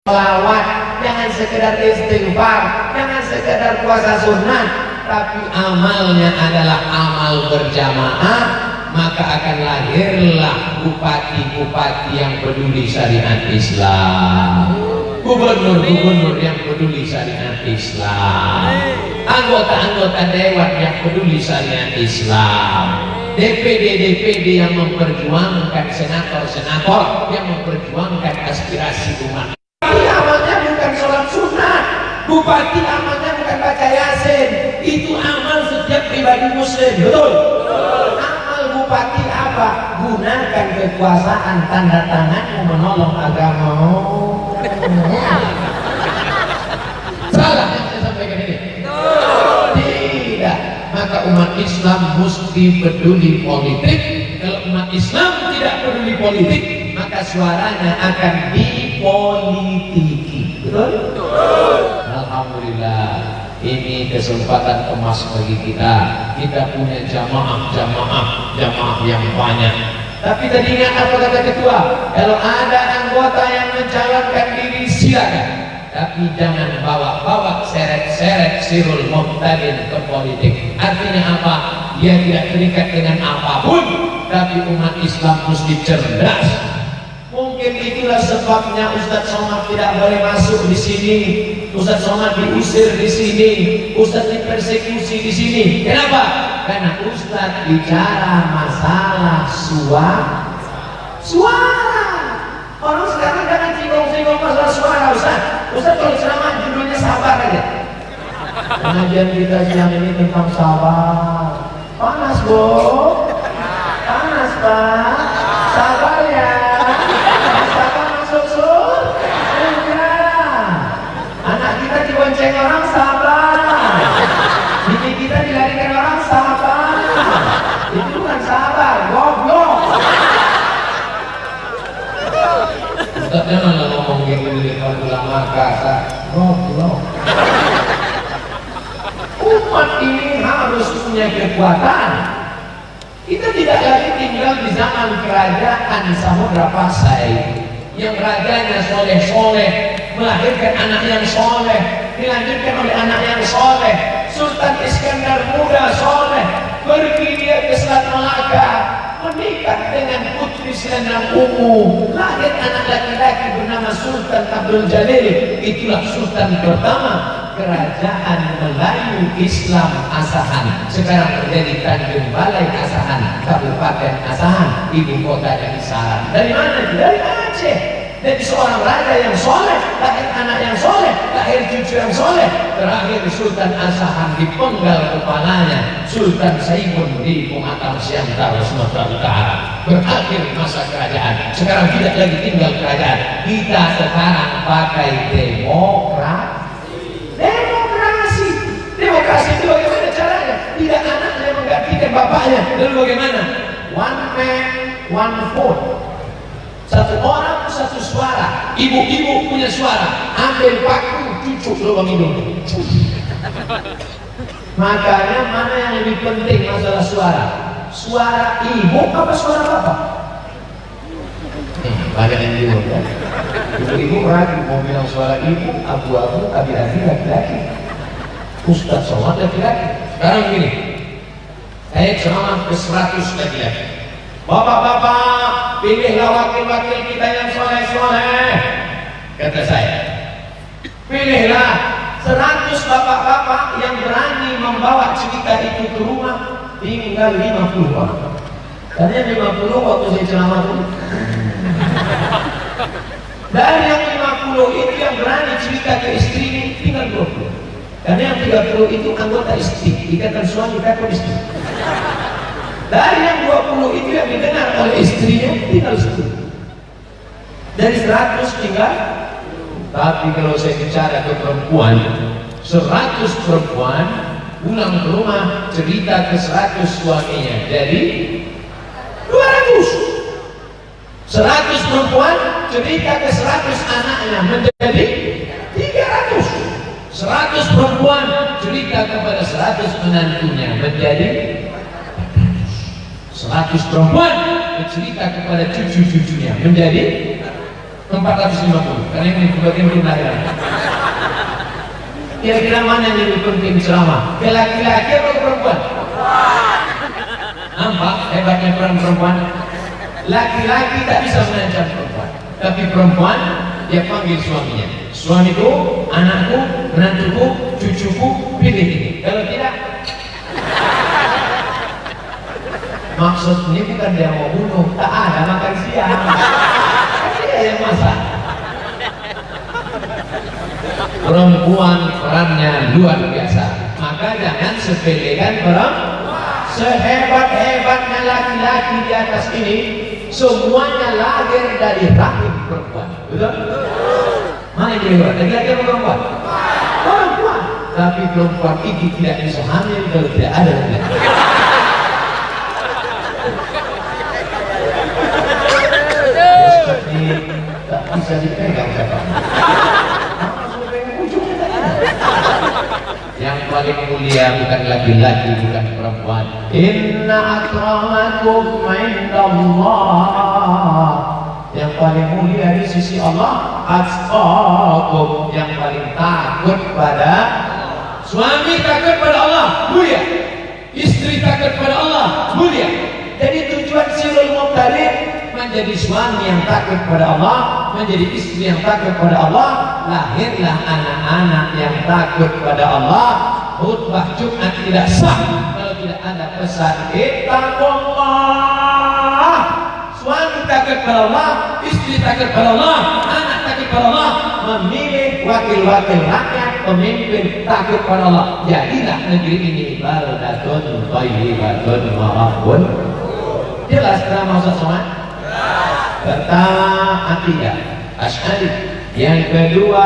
selawat, jangan sekedar istighfar, jangan sekedar puasa sunat, tapi amalnya adalah amal berjamaah. Maka akan lahirlah bupati-bupati yang peduli syariat Islam, gubernur-gubernur yang peduli syariat Islam, anggota-anggota dewan yang peduli syariat Islam, DPD yang memperjuangkan, senator-senator yang memperjuangkan aspirasi umat. Bupati amalnya bukan sholat sunat, bupati amalnya bukan baca yasin. Itu amal setiap pribadi muslim. Betul? Amal bupati apa? Gunakan kekuasaan tanda tanganmu menolong agama. Salah yang saya sampaikan ini? Tidak. Maka umat Islam mesti peduli politik. Kalau umat Islam tidak peduli politik, maka suaranya akan dipolitiki. Betul? Alhamdulillah, ini kesempatan emas bagi kita. Kita punya jamaah yang banyak. Tapi tadi ingat apa kata ketua? Kalau ada anggota yang mencalonkan diri, silakan. Tapi jangan bawa-bawa seret-seret Sirul Muhtadin ke politik. Artinya apa? Dia tidak terikat dengan apapun. Tapi umat Islam mesti cerdas. Mungkin itulah sebabnya Ustadz Somad tidak boleh masuk di sini. Ustadz Somad diusir di sini. Ustadz dipersekusi di sini. Kenapa? Karena Ustadz bicara masalah suara. Orang sekarang jangan singgung-singgung masalah suara, Ustadz. Ustadz kalau ceramah judulnya sabar aja. Pengajian kita siang ini tentang sabar. Panas, Bu. Panas, Pak. Sabar ya. Sabar masuk surga. Anak kita dibonceng orang, sabar. Bini kita dilarikan orang, sabar. Itu bukan sabar, goblok. Ustadznya mana ngomong gitu di depan ulama kasar, goblok. Umat ini harus punya kekuatan. Kita tidak lagi tinggal di zaman kerajaan Samudra Pasai yang rajanya soleh-soleh, melahirkan anak yang soleh, dilanjutkan oleh anak yang soleh. Sultan Iskandar muda soleh, pergi dia ke Selat Melaka, menikah dengan putri Selendang Ungu, lahir anak laki-laki bernama Sultan Abdul Jalil. Itulah sultan pertama kerajaan Melayu Islam Asahan. Sekarang terjadi Tanjung Balai Asahan, Kabupaten Asahan, ibu kota dari Saran. Dari mana? Dari Aceh. Jadi seorang raja yang soleh, lahir anak yang soleh, lahir cucu yang soleh. Terakhir Sultan Asahan dipenggal kepalanya Sultan Saimun di Pematang Siantara, Sumatera Utara. Berakhir masa kerajaan. Sekarang tidak lagi tinggal kerajaan. Kita sekarang pakai demokrasi. Demokrasi itu bagaimana caranya? Tidak anaknya menggantikan bapaknya. Lalu bagaimana? One man, one vote. Satu orang, satu suara. Ibu-ibu punya suara. Ambil paku, cucuk lubang hidung. Makanya mana yang lebih penting masalah suara? Suara ibu apa suara bapak? Banyak yang bingung kan? Ibu-ibu ragu mau bilang suara ibu, abu-abu, abi-abi, laki-laki. Ustadz Somad laki-laki. Sekarang begini, saya ceramah ke 100 laki-laki. Bapak-bapak, pilihlah wakil-wakil kita yang soleh-soleh. Kata saya, pilihlah 100 bapak-bapak yang berani membawa cerita itu ke rumah. Tinggal 50 orang. Tadinya 50 waktu saya ceramah itu. Dari yang 50 itu yang berani cerita ke istri ini tinggal 20. Karena yang 30 itu anggota istri, ikatan suami takut istri. Dari yang 20 itu yang didengar oleh istrinya tinggal 10. Dari 100 tinggal. Tapi kalau saya bicara ke perempuan, 100 perempuan pulang ke rumah cerita ke 100 suaminya, jadi 200. 100 perempuan cerita ke 100 anaknya, menjadi 300. 100 perempuan cerita kepada 100 menantunya, menjadi 100 perempuan bercerita kepada cucu-cucunya, menjadi 450. Karena ini bagian kelahiran. Kira-kira mana yang lebih penting ceramah? Ke laki-laki atau ke perempuan? Nampak hebatnya peran perempuan? Laki-laki tak bisa mengancam perempuan, tapi perempuan dia panggil suaminya. Suamiku, anakku, menantuku, cucuku, pilih ini. Kalau tidak, maksudnya bukan dia mau bunuh, tak ada makan siang. Dia yang masak. Perempuan perannya luar biasa. Maka jangan sepelekan perempuan. sehebat-hebatnya laki-laki di atas ini semuanya lahir dari rahim perempuan. Betul? Mana yang lebih hebat? Laki-laki atau perempuan? Perempuan. Tapi perempuan itu tidak bisa hamil kalau tidak ada laki-laki. Seperti tak bisa dipegang siapa. Yang paling mulia bukan laki-laki, bukan perempuan. Inna akramakum indallah. Yang paling mulia di sisi Allah atqakum, yang paling takut pada suami, takut pada Allah, mulia. Istri takut pada Allah, mulia. Jadi tujuan Sirul Muqtadir menjadi suami yang takut pada Allah, menjadi istri yang takut pada Allah, lahirlah anak-anak yang takut pada Allah. Khutbah Jumat tidak sah kalau tidak ada pesan ittaqullah. Suami takut pada Allah, istri takut pada Allah, anak takut pada Allah, memilih wakil-wakil rakyat, pemimpin takut pada Allah. Jadilah negeri ini baldatun thayyibatun wa rabbun. Jelas sekarang maksud sholat? Pertama akidah Asy'ari, yang kedua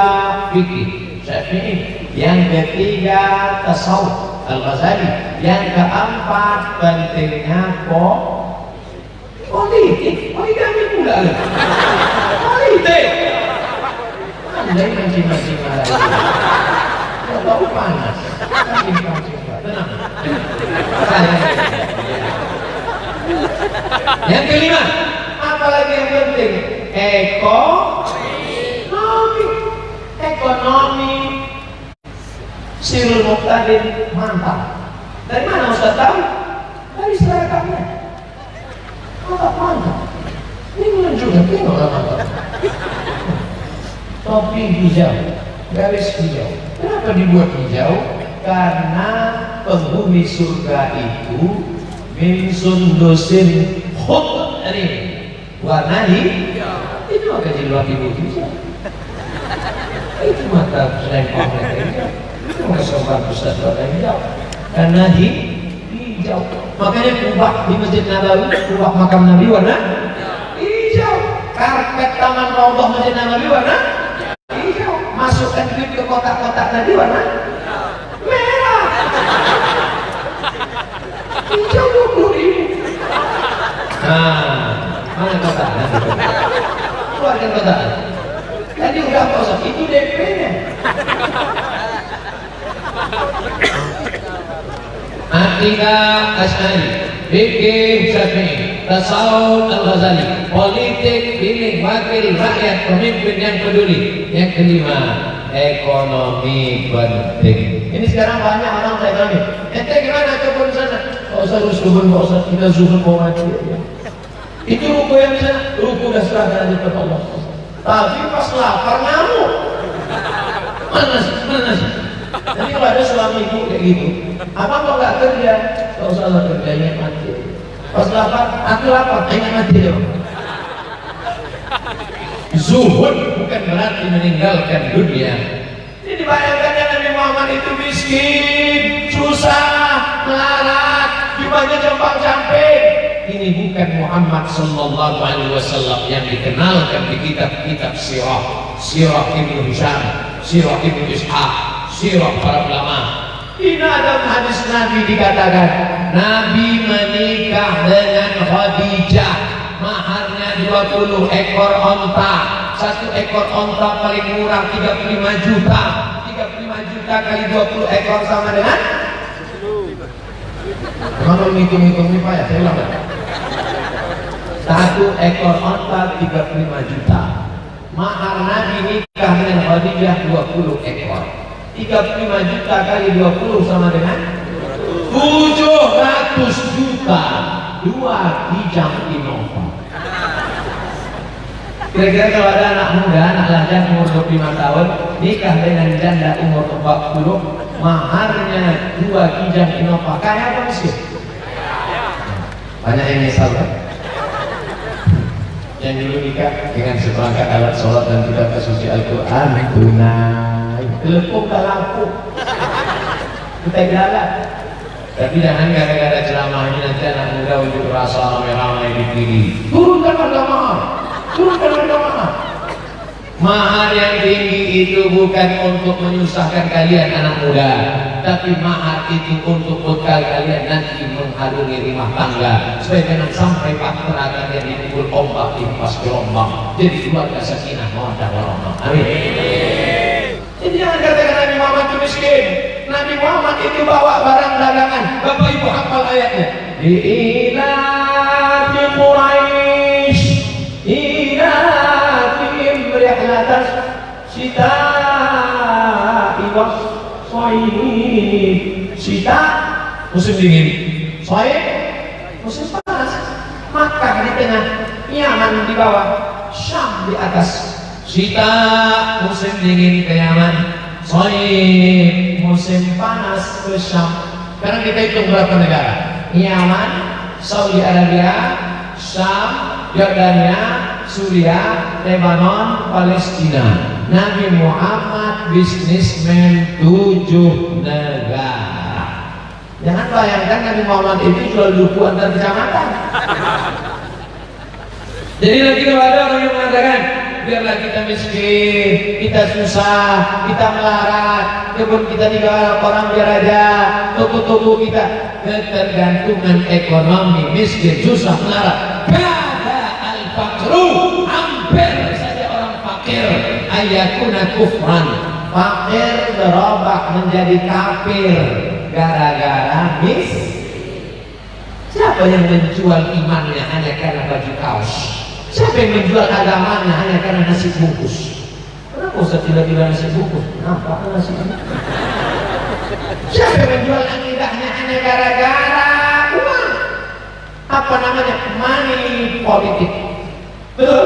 fikih Syafi'i, yang ketiga tasawuf Al-Ghazali, yang keempat pentingnya politik. Poligami pula lah. Politik. Andai mancing-mancing marah. Kalau panas, mancing-mancing marah. Tenang. Yang kelima, apalagi yang penting? Ekonomi. Sirul Muqtadir mantap. Dari mana Ustaz tahu? Dari seragamnya. Mantap. Ini menunjukkan tengoklah mantap. Topi hijau, garis hijau. Kenapa dibuat hijau? Karena penghuni surga itu min sundusin khudrin, warna hijau. Itu maka jilbab ibu hijau. Itu mata selempang mereka hijau. Itu maka sobat Ustaz warna hijau. Karena hijau. Makanya kubah di Masjid Nabawi, kubah makam Nabi warna hijau. Karpet taman Raudhah Masjid Nabawi warna hijau. Masukkan duit ke kotak-kotak tadi warna merah. Hijau 20.000. Nah, mana kotaknya? Keluarkan kotaknya. Tadi udah kosong, itu DP-nya. Akidah Asy'ari, fikih Syafi'i, tasawuf Al-Ghazali, politik, pilih wakil rakyat, pemimpin yang peduli. Yang kelima, ekonomi penting. Ini sekarang banyak orang ekonomi. Ente gimana kebun sana? Oh, saya harus kebun, kita zuhur mau mati. Itu ruku yang di sana, ruku udah serahkan aja kepada Allah. Tapi pas lapar ngamuk. Mana sih? Jadi kalau ada suami ibu kayak gitu, abang kok nggak kerja? Kalau usah Allah kerjanya mati. Pas lapar, aku lapar, pengen mati dong. Zuhud bukan berarti meninggalkan dunia. Ini dibayangkan yang Nabi Muhammad itu miskin, susah, melarat, jubahnya jompang-camping. Ini bukan Muhammad sallallahu alaihi wasallam yang dikenalkan di kitab-kitab sirah, sirah Ibnu Hisham, sirah Ibnu Ishaq, sirah para ulama. Ini dalam hadis Nabi dikatakan Nabi menikah dengan Khadijah, maharnya 20 ekor onta. Satu ekor onta paling murah 35 juta. 35 juta kali 20 ekor sama dengan kalau ngitung-ngitung ini Pak ya, saya ulang. Satu ekor onta 35 juta. Mahar Nabi nikah dengan Khadijah 20 ekor. 35 juta kali 20 sama dengan 700 juta. 2 kijang Innova. Kira-kira kalau ada anak muda, anak lajang umur 25 tahun nikah dengan janda umur 40, maharnya 2 kijang Innova, kaya apa miskin? Banyak yang nyesal kan? Yang dulu nikah dengan seperangkat alat sholat dan kitab suci Al-Quran tunai, telepon tak lampu, kita jalan. Tapi jangan gara-gara ceramah ini nanti anak muda untuk rasa ramai-ramai dipilih. Turunkan harga mahar, turunkan harga mahar. Mahar yang tinggi itu bukan untuk menyusahkan kalian anak muda, tapi mahar itu untuk bekal kalian nanti mengharungi rumah tangga, supaya jangan sampai bahtera kalian dipukul ombak pas gelombang. Jadi keluarga sakinah mawaddah warahmah. Amin. Jadi jangan katakan Nabi Muhammad itu miskin. Nabi Muhammad itu bawa barang dagangan. Bapak Ibu hafal ayatnya. Ila fi Quraisy ila rihlatas syita'i was shayib. Syita musim dingin, shayib musim panas. Makkah di tengah, Yaman di bawah, Syam di atas. Syita musim dingin ke Yaman, shayib musim panas ke Syam. Sekarang kita hitung berapa negara? Yaman, Saudi Arabia, Syam, Yordania, Suriah, Lebanon, Palestina. Nabi Muhammad bisnismen 7 negara. Jangan bayangkan Nabi Muhammad itu jual duku antar kecamatan. Jadi nanti kalau ada orang yang mengatakan biarlah kita miskin, kita susah, kita melarat, kebun kita digarap orang biar aja, toko-toko kita ketergantungan ekonomi, miskin, susah, melarat. Fakru, hampir saja orang fakir ayakuna kufran. Fakir berubah menjadi kafir gara-gara siapa yang menjual imannya hanya karena baju kaos? Siapa yang menjual agamanya hanya karena nasi bungkus? Kenapa Ustaz tiba-tiba nasi bungkus? Kenapa nasi bungkus? Siapa yang menjual akidahnya hanya gara-gara uang? Apa namanya? Money politik. Betul?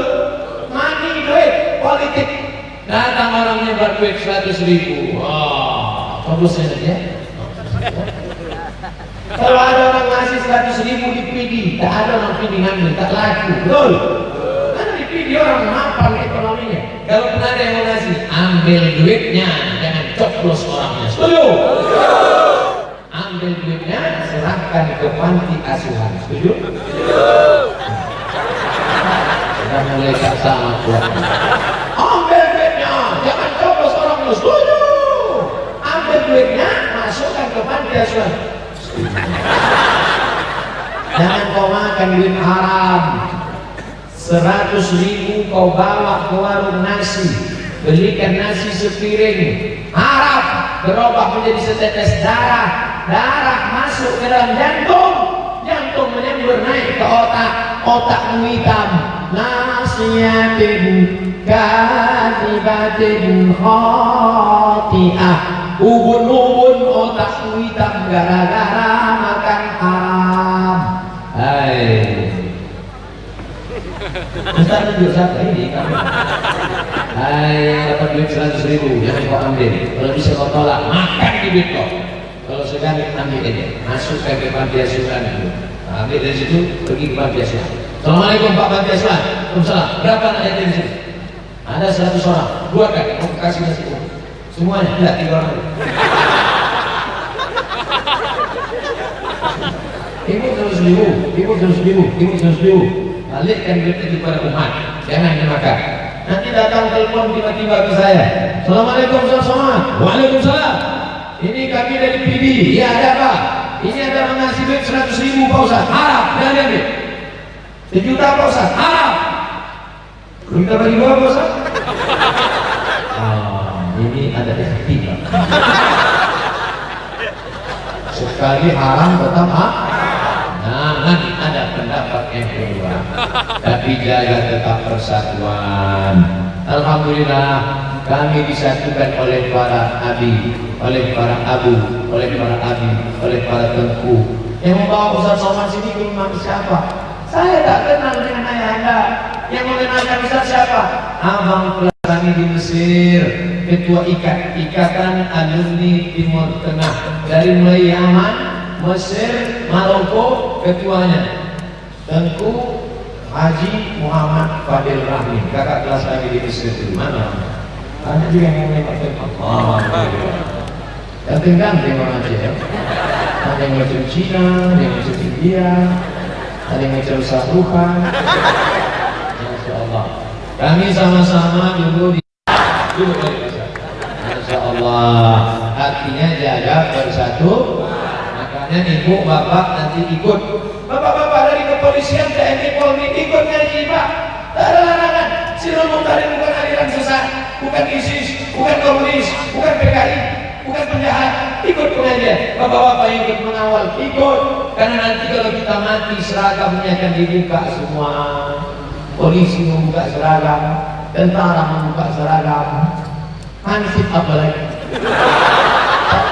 Money, duit, politik. Datang orangnya berduit 100.000. Wah, bagusnya saja. Kalau ada orang ngasih 100.000 di PD, tak ada orang PD ngambil, tak laku. Betul? Karena di PD orang mapan ekonominya. Kalau pun ada yang mau ngasih, ambil duitnya, jangan coplos orangnya. Setuju? Ambil duitnya, serahkan ke panti asuhan. Setuju? Mulai sama kuat. Ambil duitnya, jangan coplos orang lu. Setuju. Ambil duitnya, masukkan ke panti asuhan. Jangan kau makan duit haram. 100.000 kau bawa ke warung nasi, belikan nasi sepiring haram, berubah menjadi setetes darah, darah masuk ke dalam jantung, jantung menyembur naik ke otak, otak hitam. Nasiyatin kadibatin khoti'ah, ubun-ubun otak hitam gara-gara makan haram. Hai Ustaz tunjuk siapa ini kamu? Hai, dapat duit 100.000, jangan kau ambil. Kalau bisa kau tolak, makan di duit kau. Kalau sekarang ambil aja, masukkan ke panti asuhan dulu. Ambil dari situ, pergi ke panti asuhan. Assalamualaikum Pak Panti Asuhan. Waalaikumsalam. Berapa anak yatim di sini? Ada 100 orang. Dua kan? Mau kasih nasi umum? Semuanya? Enggak, 3 orang. Ibu 100.000, ibu 100.000, ibu 100.000. Balikkan duit itu kepada umat. Jangan dimakan. Nanti datang telepon tiba-tiba ke saya. Assalamualaikum Ustaz Somad. Waalaikumsalam. Ini kami dari PD. Ya ada apa? Ini ada mengasih duit 100.000 Pak Ustaz. Harap, jangan ambil. 1 juta Pak Ustaz. Harap. Kita bagi 2 Pak Ustaz. Ini ada ikhtilaf. Sekali haram tetap jangan ada pendapat yang kedua. Tapi jaga tetap persatuan. Alhamdulillah kami disatukan oleh para abi, oleh para abu, oleh para abi, oleh para tengku. Yang membawa Ustaz Somad sini ke rumah siapa? Saya tak kenal dengan ayah anda. Yang mengenalkan Ustaz siapa? Abang kelas kami di Mesir, ketua Ikatan Alumni Timur Tengah, dari mulai Yaman, Mesir, Maroko, ketuanya Tengku Haji Muhammad Fadil Rahmi, kakak kelas kami di Mesir. Mana? Ada juga yang mengenal. Oh, ganteng-ganteng orang Aceh ya. Ada yang macam Cina, ada yang macam India, ada yang macam Saruhan. Masya Allah. Kami sama-sama dulu Masya Allah. Artinya jaga bersatu. Makanya ibu bapak nanti ikut. Bapak-bapak dari kepolisian, TNI, Polri ikut ngaji Pak. Tak ada larangan. Sirul Muqtadir bukan aliran sesat, bukan ISIS, bukan komunis, bukan PKI, bukan penjahat. Ikut pengajian. Bapak-bapak ikut mengawal, ikut. Karena nanti kalau kita mati seragamnya akan dibuka semua. Polisi membuka seragam, tentara membuka seragam, hansip apalagi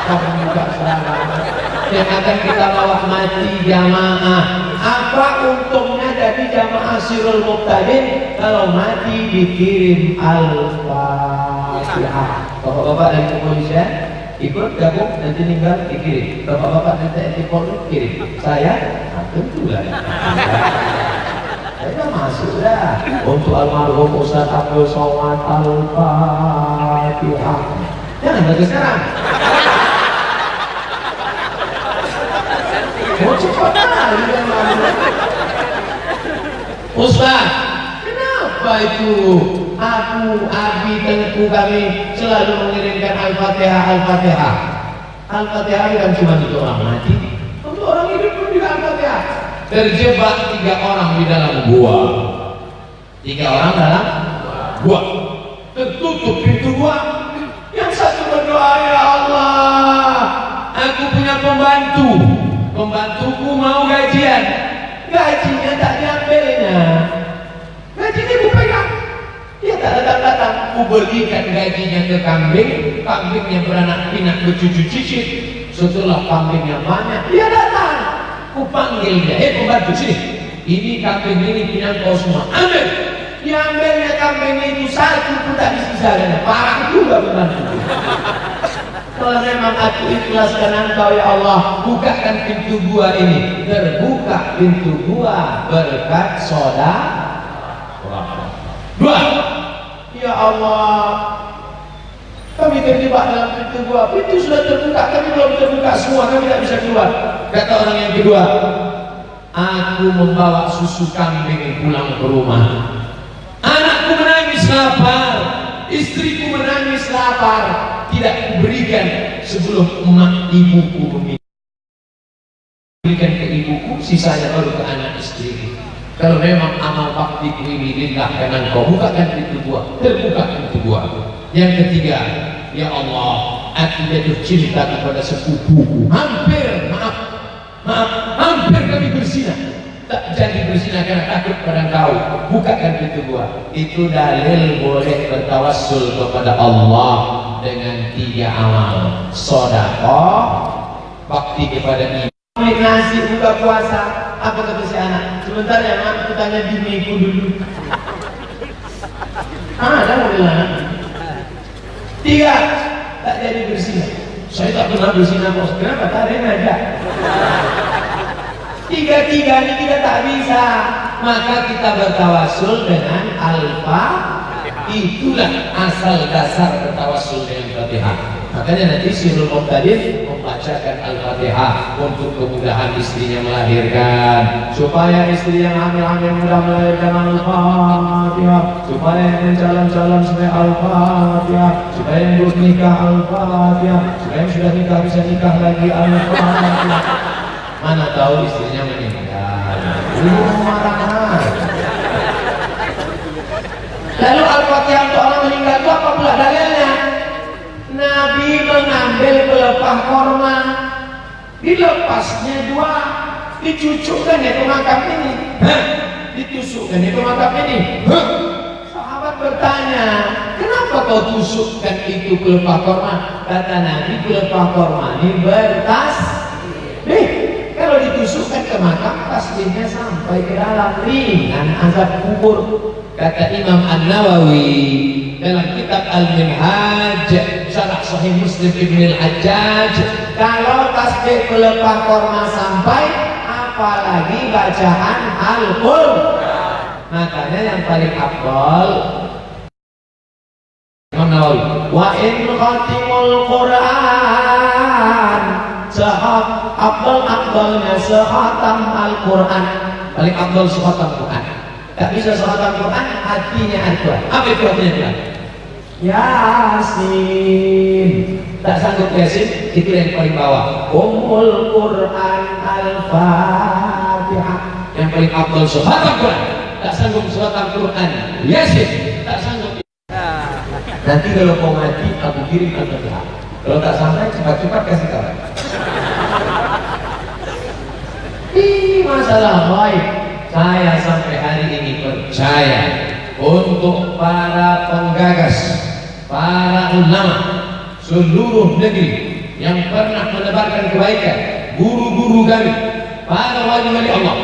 membuka seragam. Yang akan kita bawa mati jamaah. Apa untungnya dari jamaah Sirul Muqtadir kalau mati dikirim Al-Fatihah? Bapak-bapak dari kepolisian ikut gabung, nanti meninggal dikirim. Bapak-bapak dari TNI Polri kirim. Saya tentulah. Saya masuk dah. Untuk almarhum Ustaz Abdul Somad Al-Fatihah. Jangan baca sekarang. Mau cepat kali kan Ustaz, kenapa itu aku, Abi, Tengku kami selalu mengirimkan Al-Fatihah, Al-Fatihah? Al-Fatihah kan cuma untuk orang mati. Untuk orang hidup pun juga Al-Fatihah. Terjebak 3 orang di dalam gua. 3 orang dalam gua. Tertutup pintu gua. Yang satu berdoa, ya Allah, aku punya pembantu. Pembantuku mau gajian. Gajinya tak diambilnya. Gajinya ku pegang. Dia tak datang-datang. Ku berikan gajinya ke kambing. Kambingnya beranak pinak bercucu cicit. Setelah kambingnya banyak, dia datang. Ku panggil dia, pembantu sini. Ini kambing ini punya kau semua. Ambil. Diambilnya kambing itu satu pun tak disisakan. Parah juga pembantu. Kalau memang aku ikhlaskan engkau ya Allah, bukakan pintu gua ini. Terbuka pintu gua berkat sedekah. 2. Ya Allah, kami terjebak dalam pintu gua. Pintu sudah terbuka, kami belum terbuka semua, kami tak bisa keluar. Kata orang yang kedua, aku membawa susu kambing pulang ke rumah. Anakku menangis lapar, istriku menangis lapar, tidak kuberikan sebelum emak ibuku meminta. Berikan ke ibuku, sisanya baru ke anak istriku. Kalau memang amal baktiku ini lillah karena engkau, bukakan pintu gua. Terbuka pintu gua. Yang ketiga, ya Allah, aku jatuh cinta kepada sepupuku. Hampir kami berzina. Tak jadi berzina karena takut pada engkau. Bukakan pintu gua. Itu dalil boleh bertawassul kepada Allah dengan 3 amal: sedekah, bakti kepada ibu. Nasi buka puasa, apa kata si anak? Sebentar ya mak, aku tanya biniku dulu. Ada mobil anak. 3, tak jadi berzina. Saya tak pernah berzina bos. Kenapa? Tak ada yang ngajak. 3 ini kita tak bisa. Maka kita bertawassul dengan Al-Fatihah. Itulah asal dasar bertawassul dengan Fatihah. Makanya nanti Sirul Muqtadir membacakan Al-Fatihah untuk kemudahan istrinya melahirkan, supaya istri yang hamil mudah melahirkan Al-Fatihah, supaya yang jalan-jalan supaya Al-Fatihah, supaya yang belum nikah Al-Fatihah, supaya yang sudah nikah bisa nikah lagi Al-Fatihah. Mana tahu istrinya meninggal, marah. Lalu Al-Fatihah untuk orang meninggal itu apa pula dalilnya? Nabi mengambil pelepah korma, dilepasnya 2, dicucukkan itu makam ini, ditusukkan itu makam ini. Sahabat bertanya, kenapa kau tusukkan itu pelepah korma? Kata Nabi, pelepah korma ini bertasbih. Kalau ditusukkan ke makam, tasbihnya sampai ke dalam, ringan azab kubur. Kata Imam An-Nawawi dalam kitab Al-Minhaj Syarah Sahih Muslim Ibn Al-Hajjaj, kalau tasbih pelepah korma sampai, apalagi bacaan Al-Qur'an. Makanya yang paling afdal Imam Nawawi, wa in khatimul Qur'an sahab afdal afdalnya sekhatam Al-Quran. Paling afdal sekhatam Quran. Gak bisa sekhatam Quran, hatinya Al-Quran. Apa itu hatinya Quran? Yasin. Tak sanggup Yasin, itu yang paling bawah. Ummul Quran Al-Fatihah. Yang paling afdal sekhatam Quran. Tak sanggup sekhatam Quran, Yasin. Tak sanggup. Nanti kalau kau mati, aku kirim Al-Fatihah. Kalau tak sampai, cepat-cepat kasih tahu. Ini masalah baik. Saya sampai hari ini percaya untuk para penggagas, para ulama seluruh negeri yang pernah menebarkan kebaikan, guru-guru kami, para wali-wali Allah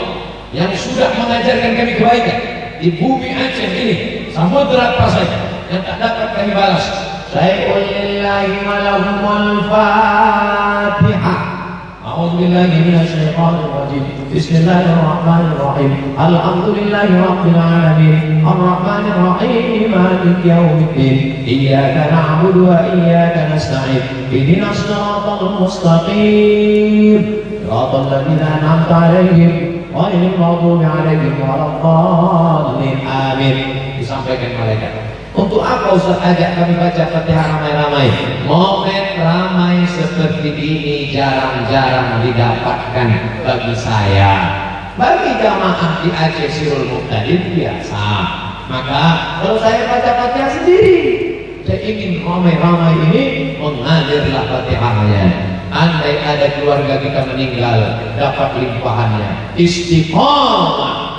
yang sudah mengajarkan kami kebaikan di bumi Aceh ini, samudra apa saja yang tak dapat kami balas. Saya ulillahi malahumul Fatihah. A'udzubillahi minasyaitonir rajim. Bismillahirrahmanirrahim. Alhamdulillahi rabbil alamin. Arrahmanir rahim. Maliki yaumiddin. Iyyaka na'budu wa iyyaka nasta'in. Ihdinas siratal mustaqim. Siratal ladzina an'amta 'alaihim ghairil maghdubi 'alaihim waladdallin. Amin. Disampaikan malaikat. Untuk apa Ustaz ajak kami baca Fatihah ramai-ramai? Momen ramai seperti ini jarang-jarang didapatkan bagi saya. Bagi jamaah di Aceh Sirul Muqtadin biasa. Maka kalau saya baca Fatihah sendiri, saya ingin ramai-ramai ini mengajarlah Fatihahnya. Andai ada keluarga kita meninggal, dapat limpahannya. Istiqamah.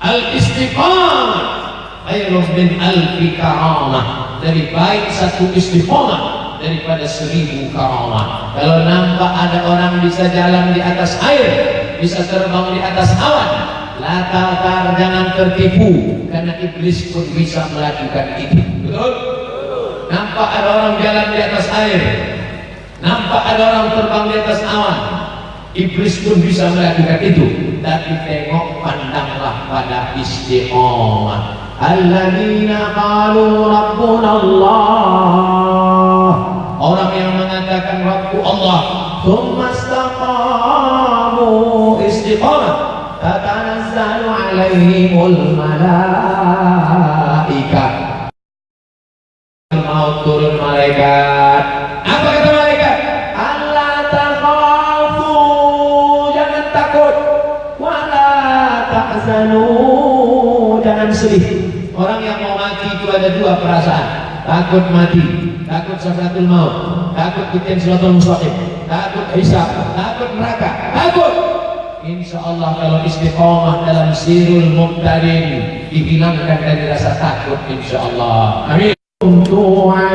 Al-istiqamah khairun min alfi karamah. Lebih baik satu istiqomah daripada 1000 karamah. Kalau nampak ada orang bisa jalan di atas air, bisa terbang di atas awan, latar jangan tertipu, karena iblis pun bisa melakukan itu. Betul? Nampak ada orang jalan di atas air, nampak ada orang terbang di atas awan, iblis pun bisa melakukan itu. Tapi tengok, pandanglah pada istiqomah. Alladzina qalu rabbuna Allah. Orang yang mengatakan Rabbu Allah, tsumma istaqamu istiqamah, tatanazzalu alaihimul malaikah. Mau turun malaikat. Apa kata malaikat? Allah takhafu, jangan takut, wala tahzanu, jangan sedih. Orang yang mau mati itu ada dua perasaan. Takut mati, takut sakratul maut, takut kita siratal mustaqim, takut hisab, takut neraka, takut. Insya Allah kalau istiqomah dalam Sirul Muqtadin dihilangkan dari rasa takut, insya Allah. Amin. Tu'adun,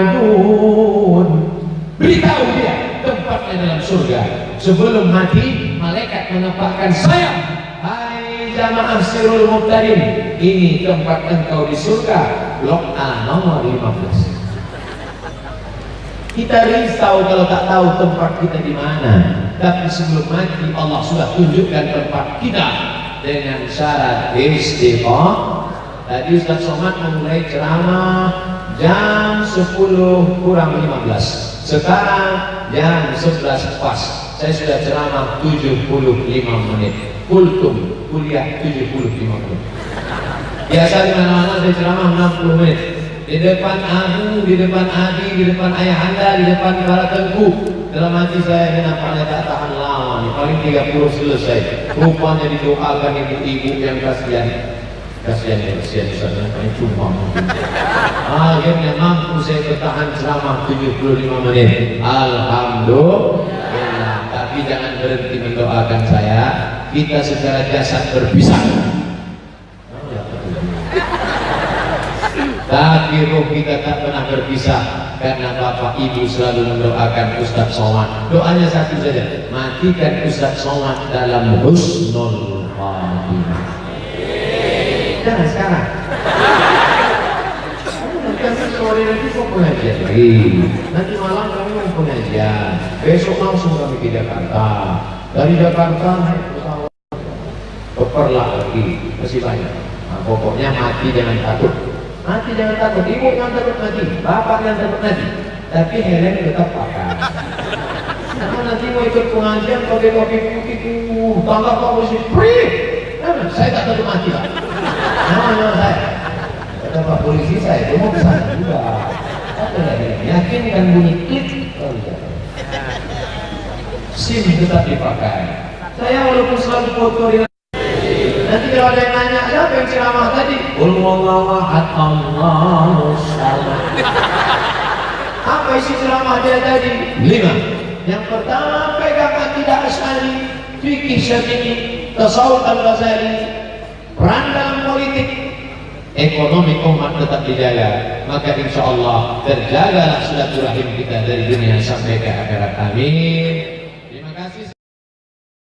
beritahu dia tempatnya dalam surga. Sebelum mati, malaikat menempatkan sayap. Hai jamaah Sirul Muqtadin, ini tempat engkau di surga, blok A nomor 15. Kita risau kalau tak tahu tempat kita di mana. Tapi sebelum mati Allah sudah tunjukkan tempat kita dengan syarat istiqomah. Tadi Ustaz Somad memulai ceramah jam 10 kurang 15. Sekarang jam 11 pas. Saya sudah ceramah 75 menit. Kultum kuliah 75 menit. Biasa di mana-mana saya ceramah 60 menit. Di depan Abu, di depan Adi, di depan ayah anda, di depan para tengku. Dalam hati saya ini nampaknya tak tahan lama nih. Paling 30 selesai. Rupanya didoakan ibu-ibu yang kasihan. Kasihan sana, paling cuma. Akhirnya mampu saya bertahan selama 75 menit. Alhamdulillah. Tapi jangan berhenti mendoakan saya. Kita secara jasad berpisah, tapi roh kita tak pernah berpisah, karena Bapak Ibu selalu mendoakan Ustaz Somad. Doanya satu saja, matikan Ustaz Somad dalam husnul khatimah. Jangan sekarang. Nanti sore nanti kok pengajian lagi. Nanti malam kami mau pengajian. Besok langsung kami ke Jakarta. Dari Jakarta naik pesawat keperlah lagi, masih banyak. Nah, pokoknya mati jangan takut. Mati jangan takut. Ibu jangan takut mati. Bapak jangan takut mati. Tapi helm tetap pakai. Karena nanti mau ikut pengajian pakai topi putih tangkap Pak Polisi, free. Saya tak tahu mati lah. Nama saya. Kata Pak Polisi saya, dia mau kesana juga. Apa lagi? Yakinkan bunyi klik. SIM tetap dipakai. Saya walaupun selalu kotor ya. Nanti kalau ada yang nanya, siapa yang ceramah tadi? Qul huwallahu ahad, Allahu samad. Apa isi ceramah dia tadi? 5. Yang pertama, pegang akidah Asy'ari, fikih Syafi'i, tasawuf Al-Ghazali, peran dalam politik, ekonomi umat tetap dijaga. Maka insya Allah terjagalah silaturahim kita dari dunia sampai ke akhirat. Amin. Terima kasih.